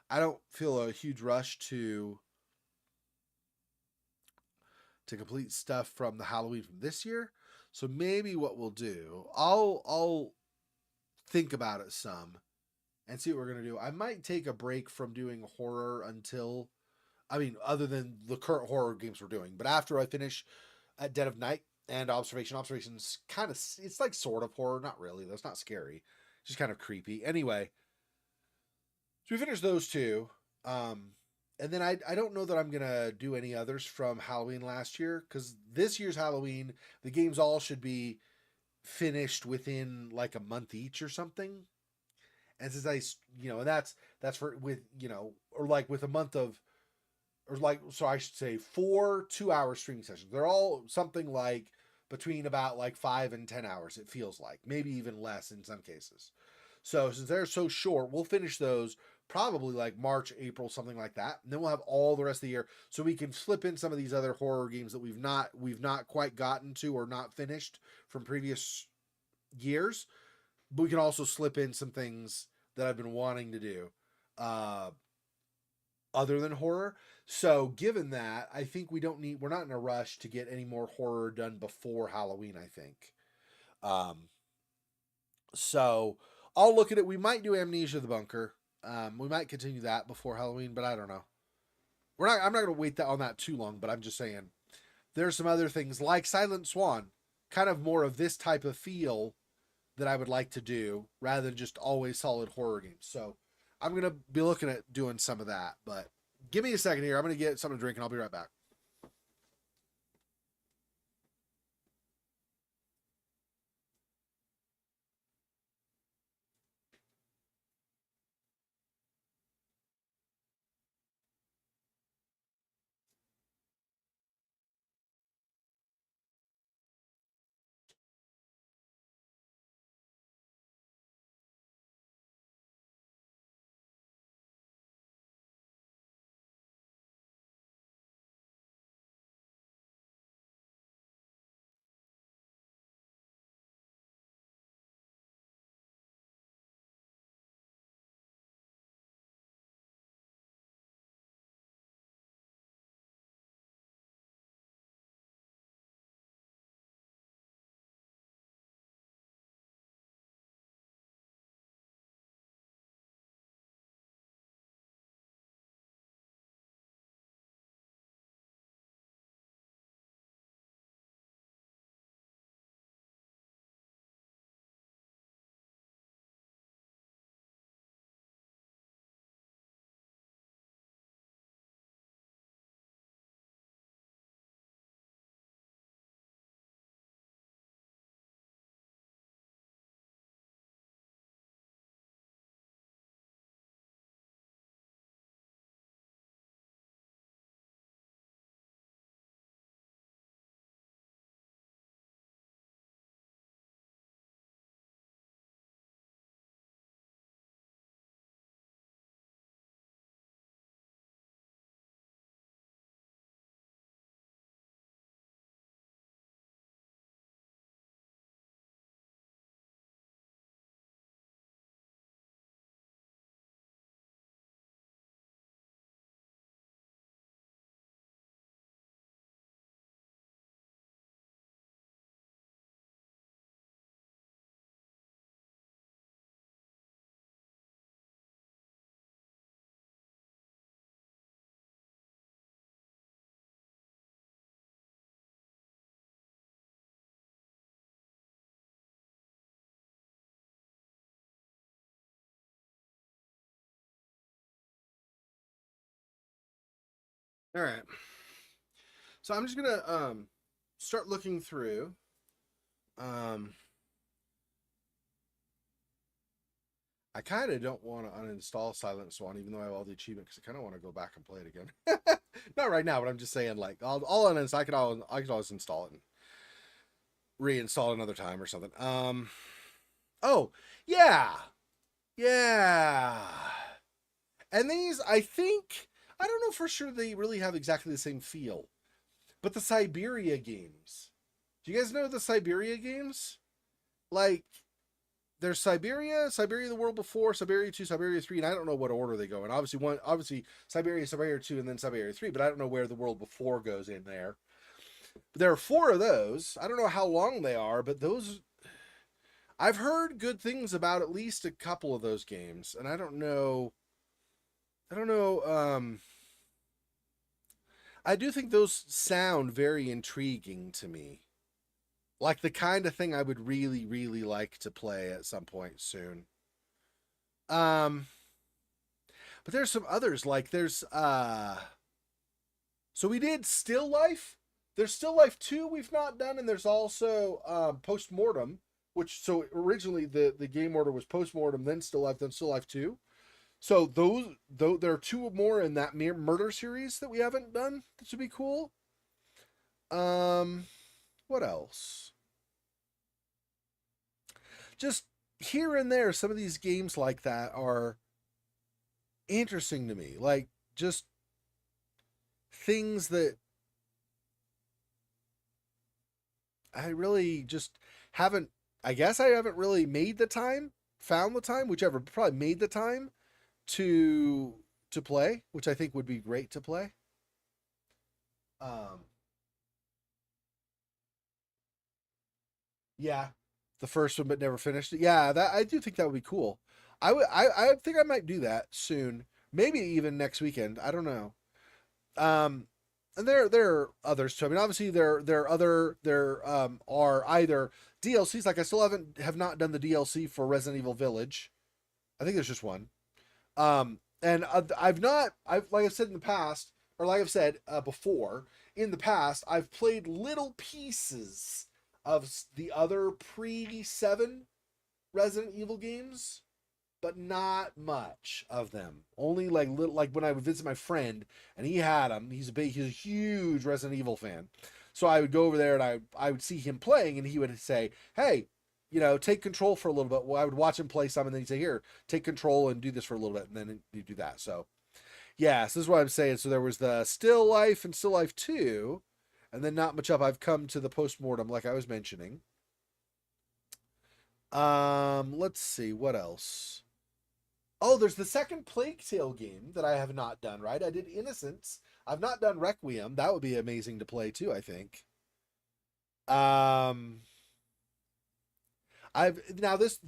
I don't feel a huge rush to complete stuff from the Halloween from this year. So maybe what we'll do, I'll think about it some and see what we're gonna do. I might take a break from doing horror until, I mean, other than the current horror games we're doing. But after I finish at Dead of Night and Observation's kind of, it's like sort of horror, not really. That's not scary, just kind of creepy. Anyway, so we finished those two. And then I don't know that I'm gonna do any others from Halloween last year, because this year's Halloween, the games all should be finished within like a month each or something. And since and that's for with or like with a month of, or like, so I should say 4 2-hour streaming sessions. They're all something like between about like 5 and 10 hours. It feels like maybe even less in some cases. So since they're so short, we'll finish those probably like March, April, something like that. And then we'll have all the rest of the year, so we can flip in some of these other horror games that we've not quite gotten to or not finished from previous years. But we can also slip in some things that I've been wanting to do, other than horror. So given that, I think we're not in a rush to get any more horror done before Halloween, I think. So I'll look at it. We might do Amnesia the Bunker. We might continue that before Halloween, but I don't know. I'm not going to wait on that too long. But I'm just saying there's some other things like Silent Swan, kind of more of this type of feel that I would like to do rather than just always solid horror games. So I'm going to be looking at doing some of that. But give me a second here. I'm going to get something to drink and I'll be right back. All right. So I'm just gonna start looking through. Um, I kind of don't want to uninstall Silent Swan, even though I have all the achievement, because I kind of want to go back and play it again. Not right now, but I'm just saying, like, I'll uninstall. I could always install it and reinstall another time or something. Oh yeah, yeah. And these, I think, I don't know for sure they really have exactly the same feel, but the Siberia games. Do you guys know the Siberia games? Like, there's Siberia the World Before, Siberia 2, Siberia 3, and I don't know what order they go in. Obviously Siberia 2, and then Siberia 3, but I don't know where the World Before goes in there. But there are four of those. I don't know how long they are, but those I've heard good things about at least a couple of those games, and I don't know. I don't know. I do think those sound very intriguing to me, like the kind of thing I would really, really like to play at some point soon. Um, but there's some others like there's so we did Still Life. There's Still Life 2 we've not done, and there's also Postmortem, which so originally the game order was Postmortem, then Still Life 2. So those though there are two more in that murder series that we haven't done. This would be cool. Um what else? Just here and there, some of these games like that are interesting to me. Like just things that I really just haven't, I guess I haven't really made the time, found the time, whichever, probably made the time to play, which I think would be great to play. Um yeah, the first one but never finished it. Yeah, that I do think that would be cool. I think I might do that soon. Maybe even next weekend. I don't know. Um, and there are others too. I mean, obviously there are either DLCs. Like I still have not done the DLC for Resident Evil Village. I think there's just one. And I've not I've like I've said in the past, or like I've said before in the past, I've played little pieces of the other pre 7 Resident Evil games, but not much of them. Only like little, like when I would visit my friend and he had them. He's a huge Resident Evil fan. So I would go over there and I would see him playing and he would say, "Hey, take control for a little bit." Well, I would watch him play some and then he'd say, "Here, take control and do this for a little bit," and then you do that. So yeah, so this is what I'm saying. So there was the Still Life and Still Life 2, and then not much up. I've come to the postmortem, like I was mentioning. Let's see what else. Oh, there's the second Plague Tale game that I have not done. Right, I did Innocence. I've not done Requiem. That would be amazing to play too, I think. Um, I've now this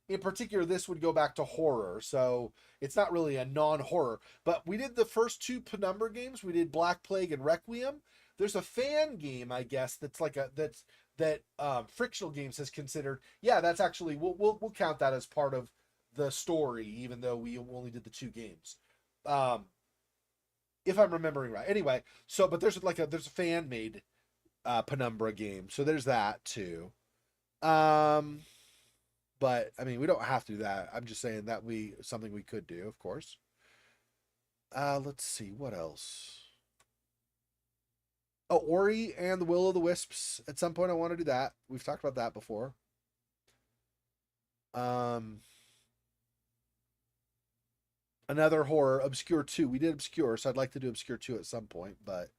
in particular, this would go back to horror, so it's not really a non-horror. But we did the first two Penumbra games. We did Black Plague and Requiem. There's a fan game, I guess, that's like a that's that Frictional Games has considered. Yeah, that's actually we'll count that as part of the story, even though we only did the two games. Um, if I'm remembering right. Anyway, so but there's a fan made Penumbra game, so there's that too. Um, but I mean, we don't have to do that. I'm just saying that we something we could do, of course. Let's see what else. Oh, Ori and the Will of the Wisps. At some point, I want to do that. We've talked about that before. Um, Another horror, Obscure 2. We did Obscure, so I'd like to do Obscure 2 at some point, but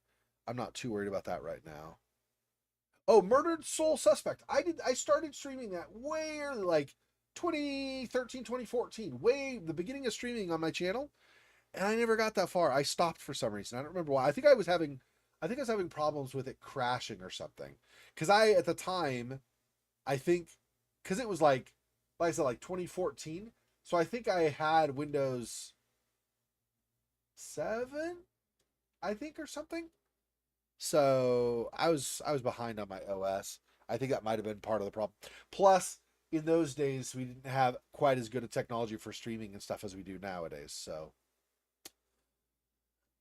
I'm not too worried about that right now. Oh, Murdered Soul Suspect. I started streaming that way early, like 2013, 2014, way the beginning of streaming on my channel, and I never got that far. I stopped for some reason. I don't remember why. I think I was having problems with it crashing or something. Cuz I at the time, I think cuz it was like I said like 2014. So I think I had Windows 7, I think or something. So I was behind on my OS. I think that might have been part of the problem. Plus, in those days, we didn't have quite as good a technology for streaming and stuff as we do nowadays. So,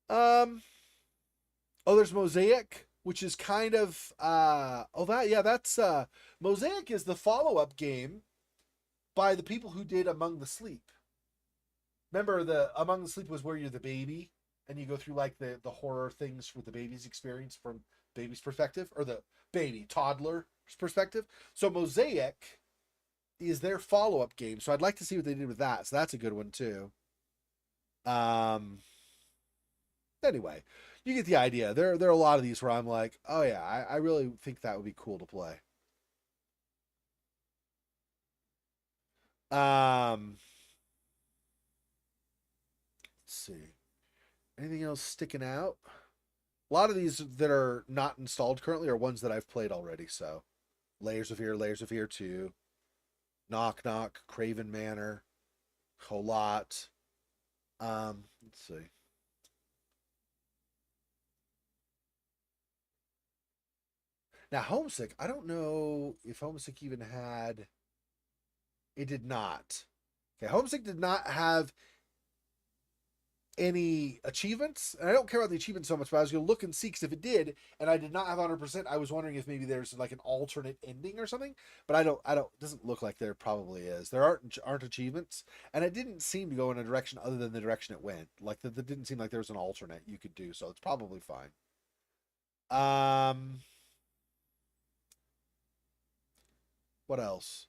um, Oh, there's Mosaic, which is kind of that's Mosaic is the follow-up game by the people who did Among the Sleep. Remember, the Among the Sleep was where you're the baby and you go through like the horror things with the baby's experience from baby's perspective, or the baby toddler's perspective. So Mosaic is their follow-up game. So I'd like to see what they did with that. So that's a good one too. Um anyway, you get the idea. There are a lot of these where I'm like, oh yeah, I really think that would be cool to play. Um let's see. Anything else sticking out? A lot of these that are not installed currently are ones that I've played already. So Layers of Fear 2, Knock Knock, Craven Manor, whole lot. Let's see. Now Homesick, I don't know if Homesick even had. It did not. Okay, Homesick did not have any achievements, and I don't care about the achievements so much, but I was going to look and see, because if it did, and I did not have 100%, I was wondering if maybe there's like an alternate ending or something. But it doesn't look like there probably is. There aren't achievements, and it didn't seem to go in a direction other than the direction it went. Like that didn't seem like there was an alternate you could do, so it's probably fine. Um, what else?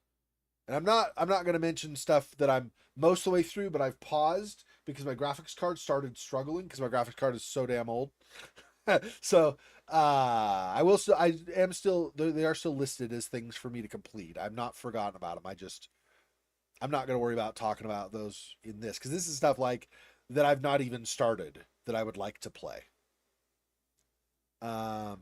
And I'm not going to mention stuff that I'm most of the way through, but I've paused because my graphics card started struggling because my graphics card is so damn old. So I am still, they are still listed as things for me to complete. I'm not forgotten about them. I'm not going to worry about talking about those in this, because this is stuff like that I've not even started that I would like to play. Um,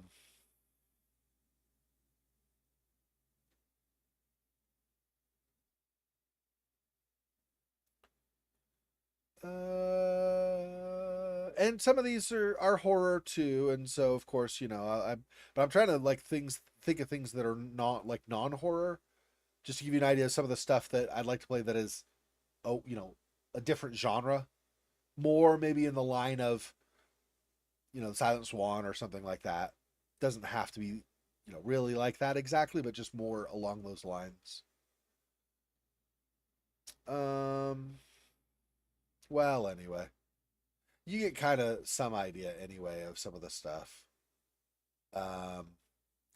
and some of these are horror too, and so of course, but I'm trying to like think of things that are not like non horror, just to give you an idea of some of the stuff that I'd like to play that is, oh, a different genre, more maybe in the line of, Silent Swan or something like that. Doesn't have to be, really like that exactly, but just more along those lines. Um, well, anyway, you get kind of some idea anyway of some of the stuff. Um,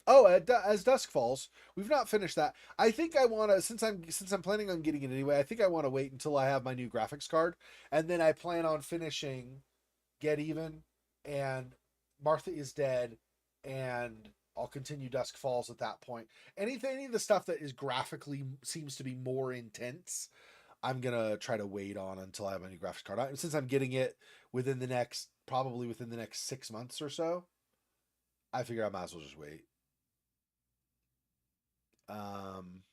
oh, as Dusk Falls, we've not finished that. I think I want to, since I'm planning on getting it anyway. I think I want to wait until I have my new graphics card, and then I plan on finishing Get Even and Martha is Dead, and I'll continue Dusk Falls at that point. Any of the stuff that is graphically seems to be more intense, I'm gonna try to wait on until I have my new graphics card. Since I'm getting it probably within the next 6 months or so, I figure I might as well just wait. Um,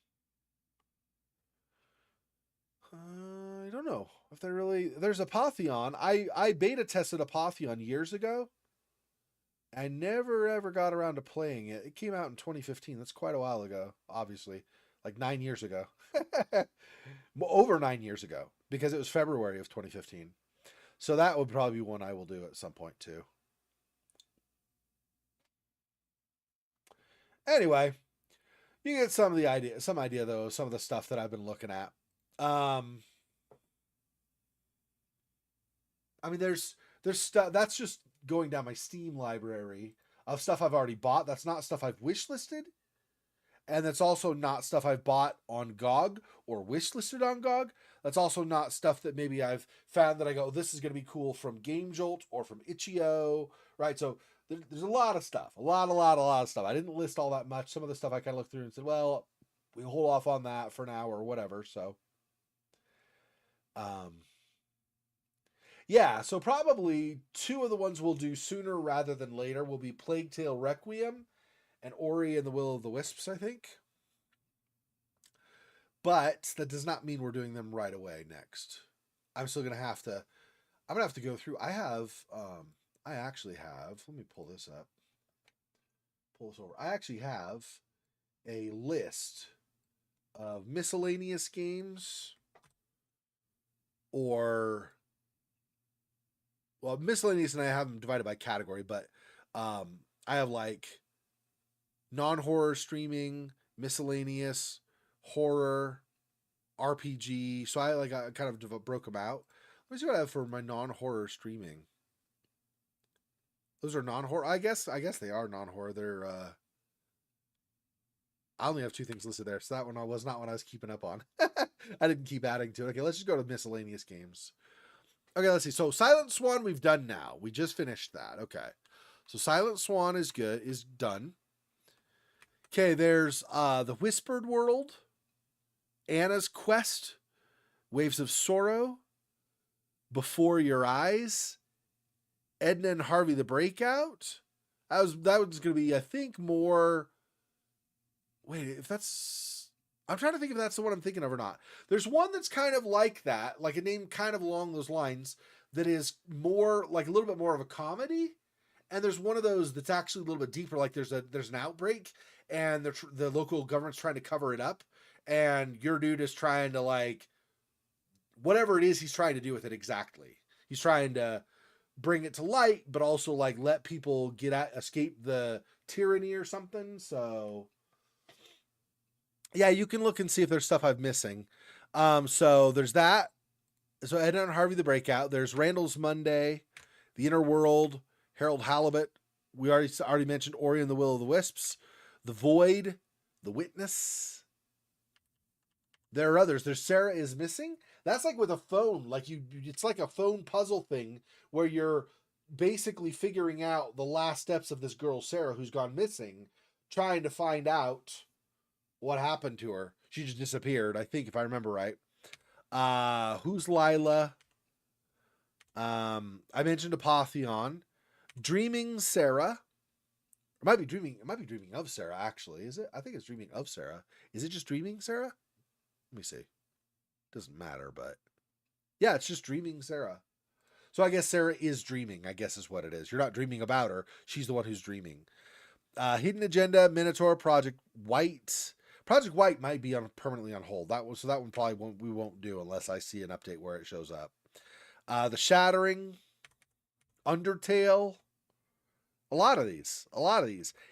I don't know if they really. There's Apotheon. I beta tested Apotheon years ago. I never ever got around to playing it. It came out in 2015. That's quite a while ago, obviously. Like 9 years ago. Over 9 years ago, because it was February of 2015. So that would probably be one I will do at some point too. Anyway, you get some idea though, some of the stuff that I've been looking at. Um, I mean, there's stuff that's just going down my Steam library of stuff I've already bought. That's not stuff I've wish listed, and that's also not stuff I've bought on GOG or wish listed on GOG. That's also not stuff that maybe I've found that I go, oh, this is going to be cool from Game Jolt or from Itch.io, right? So there's a lot of stuff, a lot of stuff. I didn't list all that much. Some of the stuff I kind of looked through and said, well, we hold off on that for now or whatever. So, um, yeah, so probably two of the ones we'll do sooner rather than later will be Plague Tale Requiem and Ori and the Will of the Wisps, I think. But that does not mean we're doing them right away next. I'm still gonna have to. I'm gonna have to go through. I have. I actually have. Let me pull this up. Pull this over. I actually have a list of miscellaneous games, or, well, miscellaneous, and I have them divided by category, but I have like non-horror streaming, miscellaneous, horror, RPG. So I kind of broke them out. Let me see what I have for my non-horror streaming. Those are non-horror. I guess they are non-horror. They're I only have two things listed there, so that one was not one I was keeping up on. I didn't keep adding to it. Okay, let's just go to miscellaneous games. Okay, let's see. So Silent Swan we've done now. We just finished that. Okay. So Silent Swan is good, is done. Okay, there's The Whispered World, Anna's Quest, Waves of Sorrow, Before Your Eyes, Edna and Harvey the Breakout. That was gonna be, I think, more. Wait, if that's. I'm trying to think if that's the one I'm thinking of or not. There's one that's kind of like that, like a name kind of along those lines, that is more like a little bit more of a comedy. And there's one of those that's actually a little bit deeper, like there's an outbreak, and the local government's trying to cover it up, and your dude is trying to like whatever it is he's trying to do with it exactly. He's trying to bring it to light, but also like let people escape the tyranny or something. So yeah, you can look and see if there's stuff I'm missing. So there's that. So Edna and Harvey the Breakout. There's Randall's Monday, The Inner World, Harold Halibut. We already mentioned Ori and the Will of the Wisps, The Void, The Witness. There are others. There's Sarah is Missing. That's like with a phone. It's like a phone puzzle thing where you're basically figuring out the last steps of this girl Sarah who's gone missing, trying to find out what happened to her. She just disappeared, I think, if I remember right. Who's Lila? I mentioned Apotheon. Dreaming Sarah. It might be dreaming of Sarah, actually. Is it? I think it's Dreaming of Sarah. Is it just Dreaming Sarah? Let me see. Doesn't matter, but yeah, it's just Dreaming Sarah. So I guess Sarah is dreaming, I guess is what it is. You're not dreaming about her. She's the one who's dreaming. Hidden Agenda, Minotaur, Project White. Project White might be permanently on hold. That one probably we won't do unless I see an update where it shows up. The Shattering, Undertale. A lot of these.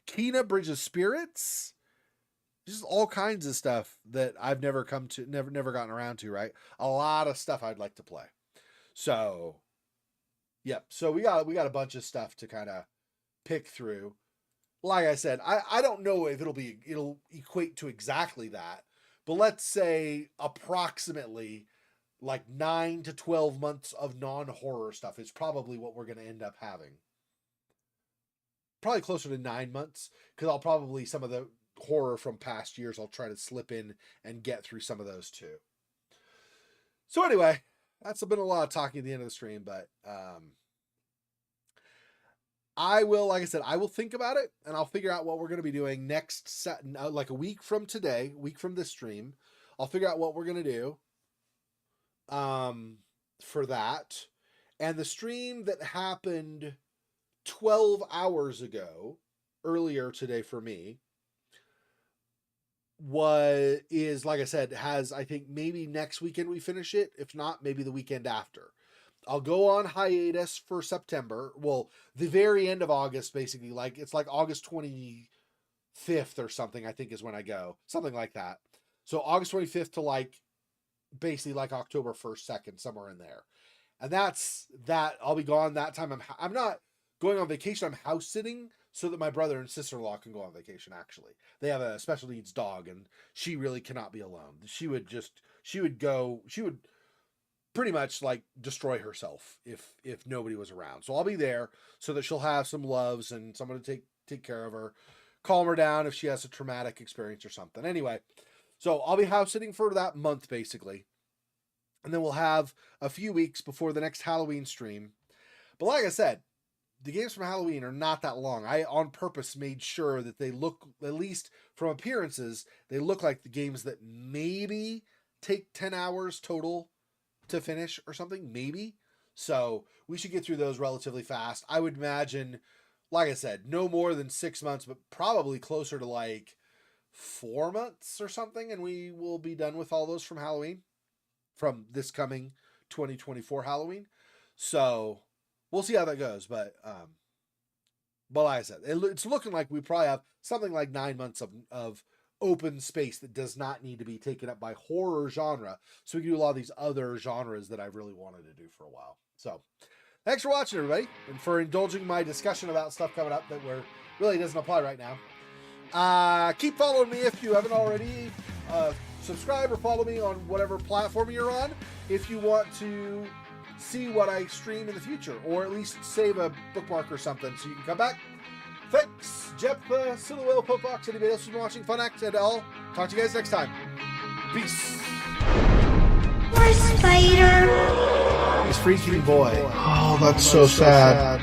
Kena Bridge of Spirits. Just all kinds of stuff that I've never gotten around to, right? A lot of stuff I'd like to play. So, yep. So we got a bunch of stuff to kind of pick through. Like I said, I don't know if it'll equate to exactly that, but let's say approximately like 9 to 12 months of non-horror stuff is probably what we're going to end up having. Probably closer to 9 months, because I'll probably some of the horror from past years I'll try to slip in and get through some of those too. So anyway, that's been a lot of talking at the end of the stream, but I will, like I said, I will think about it and I'll figure out what we're going to be doing next like a week from today, week from this stream. I'll figure out what we're going to do for that. And the stream that happened 12 hours ago, earlier today for me, is like I said, has, I think maybe next weekend we finish it. If not, maybe the weekend after. I'll go on hiatus for September. Well, the very end of August, basically. Like it's like August 25th or something, I think is when I go. Something like that. So August 25th to like basically like October 1st, 2nd, somewhere in there. And that's that. I'll be gone that time. I'm not going on vacation. I'm house sitting so that my brother and sister-in-law can go on vacation. Actually, they have a special needs dog, and she really cannot be alone. She would pretty much like destroy herself if nobody was around. So I'll be there so that she'll have some loves and someone to take care of her, calm her down if she has a traumatic experience or something. Anyway, so I'll be house sitting for that month basically. And then we'll have a few weeks before the next Halloween stream. But like I said, the games from Halloween are not that long. I, on purpose, made sure that they look, at least from appearances, they look like the games that maybe take 10 hours total to finish or something, maybe. So we should get through those relatively fast. I would imagine, like I said, no more than 6 months, but probably closer to like 4 months or something, and we will be done with all those from Halloween, from this coming 2024 Halloween. So we'll see how that goes, but But like I said, it's looking like we probably have something like 9 months of open space that does not need to be taken up by horror genre. So we can do a lot of these other genres that I've really wanted to do for a while. So thanks for watching, everybody, and for indulging my discussion about stuff coming up that really doesn't apply right now. Keep following me if you haven't already. Subscribe or follow me on whatever platform you're on if you want to see what I stream in the future, or at least save a bookmark or something so you can come back. Thanks, Jeff, Silhouette, Popox, anybody else who's been watching Fun Act, and all. Talk to you guys next time. Peace. Poor spider. He's freaking boy. Oh, that's so sad.